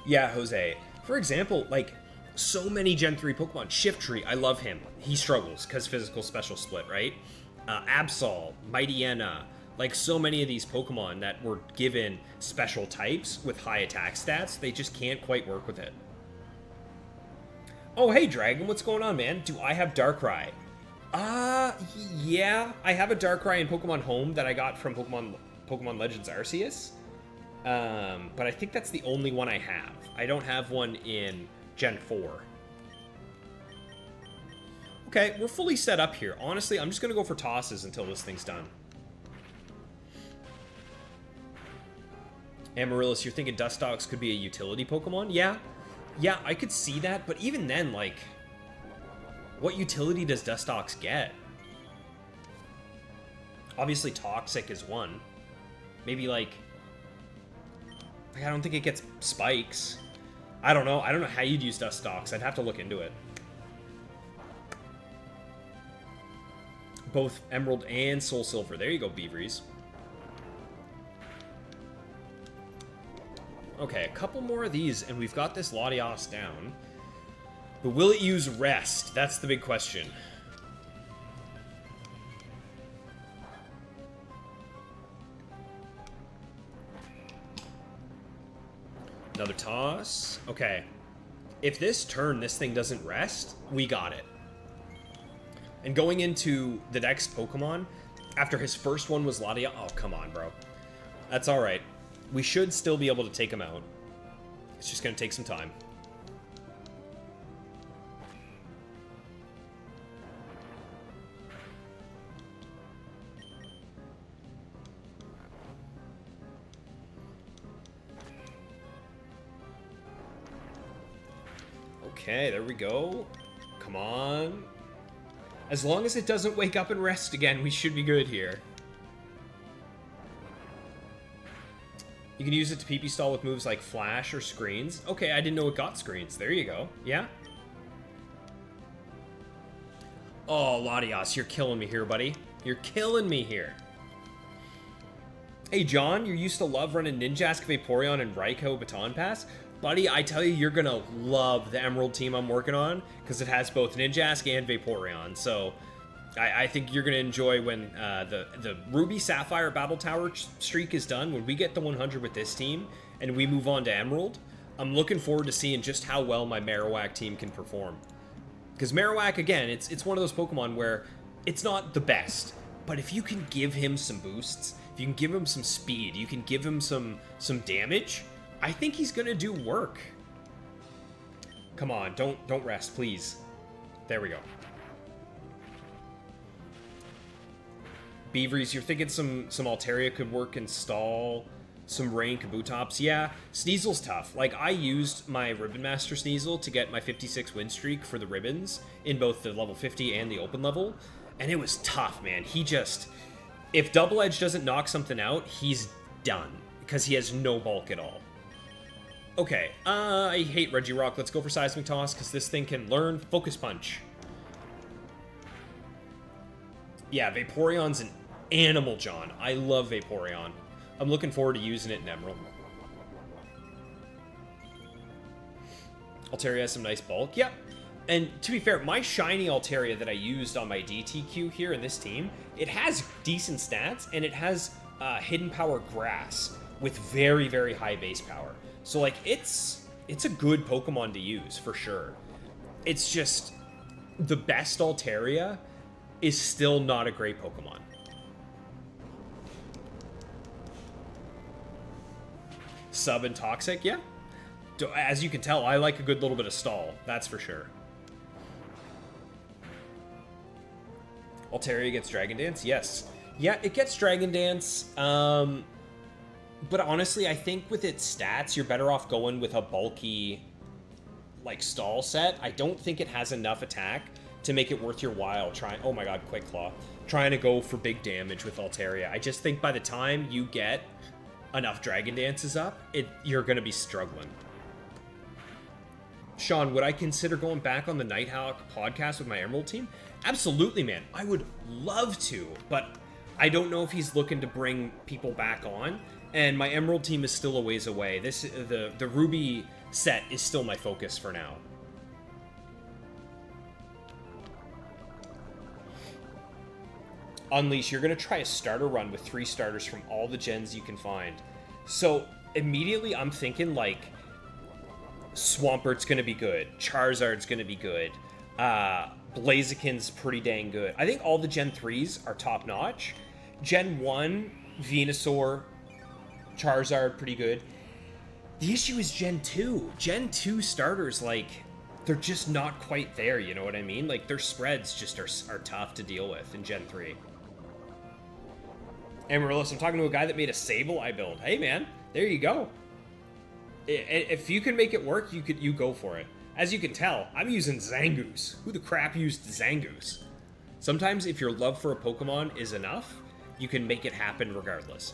Yeah, Jose. For example, like, so many Gen 3 Pokemon. Shiftry, I love him. He struggles because physical special split, right? Absol, Mightyena, like so many of these Pokemon that were given special types with high attack stats, they just can't quite work with it. Oh, hey, Dragon, what's going on, man? Do I have Darkrai? Yeah, I have a Darkrai in Pokemon Home that I got from Pokemon Legends Arceus. But I think that's the only one I have. I don't have one in Gen 4. Okay, we're fully set up here. Honestly, I'm just going to go for tosses until this thing's done. Amaryllis, you're thinking Dustox could be a utility Pokemon? Yeah. Yeah, I could see that, but even then, like, what utility does Dustox get? Obviously, Toxic is one. Maybe, like, I don't think it gets spikes. I don't know. I don't know how you'd use Dustox. I'd have to look into it. Both Emerald and Soul Silver. There you go, Beavries. Okay, a couple more of these, and we've got this Latios down. But will it use Rest? That's the big question. Another toss. Okay. If this turn, this thing doesn't rest, we got it. And going into the next Pokemon, after his first one was Latios... Oh, come on, bro. That's alright. We should still be able to take him out. It's just going to take some time. Okay, there we go. Come on. As long as it doesn't wake up and rest again, we should be good here. You can use it to PP stall with moves like flash or screens. Okay, I didn't know it got screens. There you go. Yeah. Oh, Latias, you're killing me here, buddy. You're killing me here. Hey, John, you used to love running Ninjask, Vaporeon, and Raikou Baton Pass. Buddy, I tell you, you're gonna love the Emerald team I'm working on, because it has both Ninjask and Vaporeon, so I think you're gonna enjoy when the Ruby Sapphire Battletower streak is done. When we get the 100 with this team, and we move on to Emerald, I'm looking forward to seeing just how well my Marowak team can perform. Because Marowak, again, it's one of those Pokemon where it's not the best, but if you can give him some boosts, if you can give him some speed, you can give him some damage, I think he's gonna do work. Come on, don't rest, please. There we go. Beavries, you're thinking some Altaria could work in stall, some Rain Kabutops. Yeah, Sneasel's tough. Like, I used my Ribbon Master Sneasel to get my 56 win streak for the Ribbons in both the level 50 and the open level, and it was tough, man. He just... If Double Edge doesn't knock something out, he's done, because he has no bulk at all. Okay, I hate Regirock. Let's go for Seismic Toss, because this thing can learn Focus Punch. Yeah, Vaporeon's an animal, John. I love Vaporeon. I'm looking forward to using it in Emerald. Altaria has some nice bulk. Yep. And to be fair, my shiny Altaria that I used on my DTQ here in this team, it has decent stats, and it has Hidden Power Grass with very, very high base power. So, like, it's a good Pokemon to use, for sure. It's just, the best Altaria is still not a great Pokemon. Sub and Toxic, yeah. As you can tell, I like a good little bit of stall, that's for sure. Altaria gets Dragon Dance? Yes. Yeah, it gets Dragon Dance, but honestly, I think with its stats, you're better off going with a bulky, like, stall set. I don't think it has enough attack to make it worth your while trying... Oh my god, Quick Claw. Trying to go for big damage with Altaria. I just think by the time you get enough Dragon Dances up, you're going to be struggling. Sean, would I consider going back on the Nighthawk podcast with my Emerald team? Absolutely, man. I would love to, but I don't know if he's looking to bring people back on, and my Emerald team is still a ways away. The Ruby set is still my focus for now. Unleash, you're going to try a starter run with 3 starters from all the gens you can find. So, immediately I'm thinking, like, Swampert's going to be good. Charizard's going to be good. Blaziken's pretty dang good. I think all the Gen 3s are top-notch. Gen 1, Venusaur, Charizard, pretty good. The issue is Gen 2. Gen 2 starters, like, they're just not quite there, you know what I mean? Like, their spreads just are tough to deal with in Gen 3. Amaryllis, I'm talking to a guy that made a Sableye build. Hey, man, there you go. If you can make it work, you go for it. As you can tell, I'm using Zangoose. Who the crap used Zangoose? Sometimes if your love for a Pokemon is enough, you can make it happen regardless.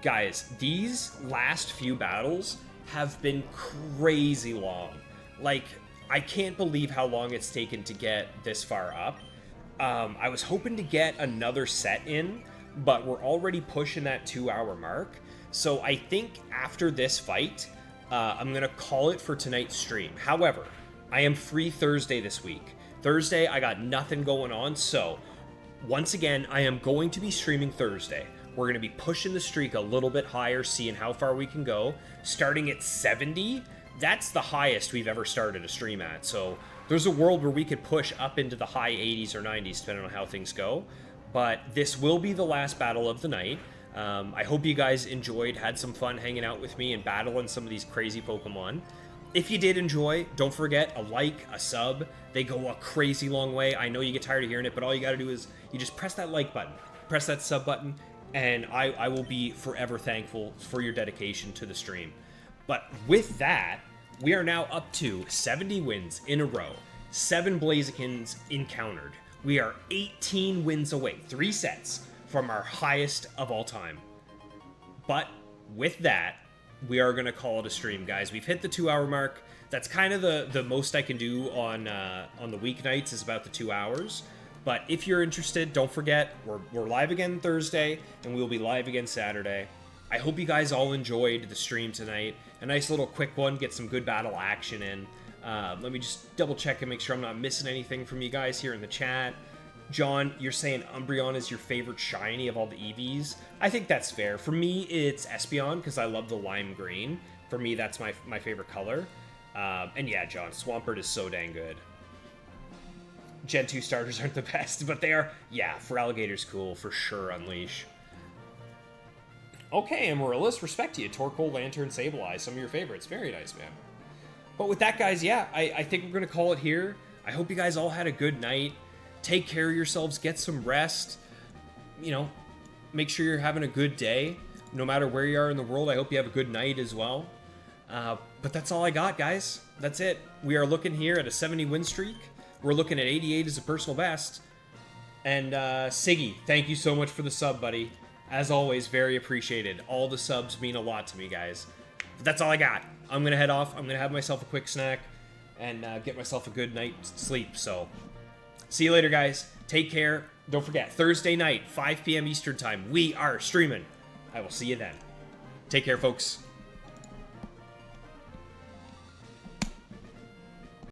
Guys, these last few battles have been crazy long. Like, I can't believe how long it's taken to get this far up. I was hoping to get another set in, but we're already pushing that 2-hour mark. So I think after this fight, I'm going to call it for tonight's stream. However, I am free Thursday this week. Thursday, I got nothing going on, so once again, I am going to be streaming Thursday. We're going to be pushing the streak a little bit higher, seeing how far we can go. Starting at 70, that's the highest we've ever started a stream at. So there's a world where we could push up into the high 80s or 90s, depending on how things go. But this will be the last battle of the night. I hope you guys enjoyed, had some fun hanging out with me and battling some of these crazy Pokemon. If you did enjoy, don't forget a like, a sub. They go a crazy long way. I know you get tired of hearing it, but all you got to do is you just press that like button, press that sub button, and I will be forever thankful for your dedication to the stream. But with that, we are now up to 70 wins in a row, 7 Blazikins encountered. We are 18 wins away, 3 sets from our highest of all time. But with that, we are going to call it a stream, guys. We've hit the 2-hour mark. That's kind of the most I can do on the weeknights is about the 2 hours. But if you're interested, don't forget, we're live again Thursday, and we'll be live again Saturday. I hope you guys all enjoyed the stream tonight. A nice little quick one, get some good battle action in. Let me just double check and make sure I'm not missing anything from you guys here in the chat. John, you're saying Umbreon is your favorite shiny of all the EVs. I think that's fair. For me, it's Espeon because I love the lime green. For me, that's my favorite color. And yeah, John, Swampert is so dang good. Gen 2 starters aren't the best, but they are, yeah, for Alligator's cool, for sure, Unleash. Okay, Amaryllis, respect to you. Torkoal, Lantern, Sableye, some of your favorites. Very nice, man. But with that, guys, yeah, I think we're going to call it here. I hope you guys all had a good night. Take care of yourselves. Get some rest. You know, make sure you're having a good day. No matter where you are in the world, I hope you have a good night as well. But that's all I got, guys. That's it. We are looking here at a 70 win streak. We're looking at 88 as a personal best. And Siggy, thank you so much for the sub, buddy. As always, very appreciated. All the subs mean a lot to me, guys. But that's all I got. I'm going to head off. I'm going to have myself a quick snack and get myself a good night's sleep. So, see you later, guys. Take care. Don't forget, Thursday night, 5 p.m. Eastern Time, we are streaming. I will see you then. Take care, folks.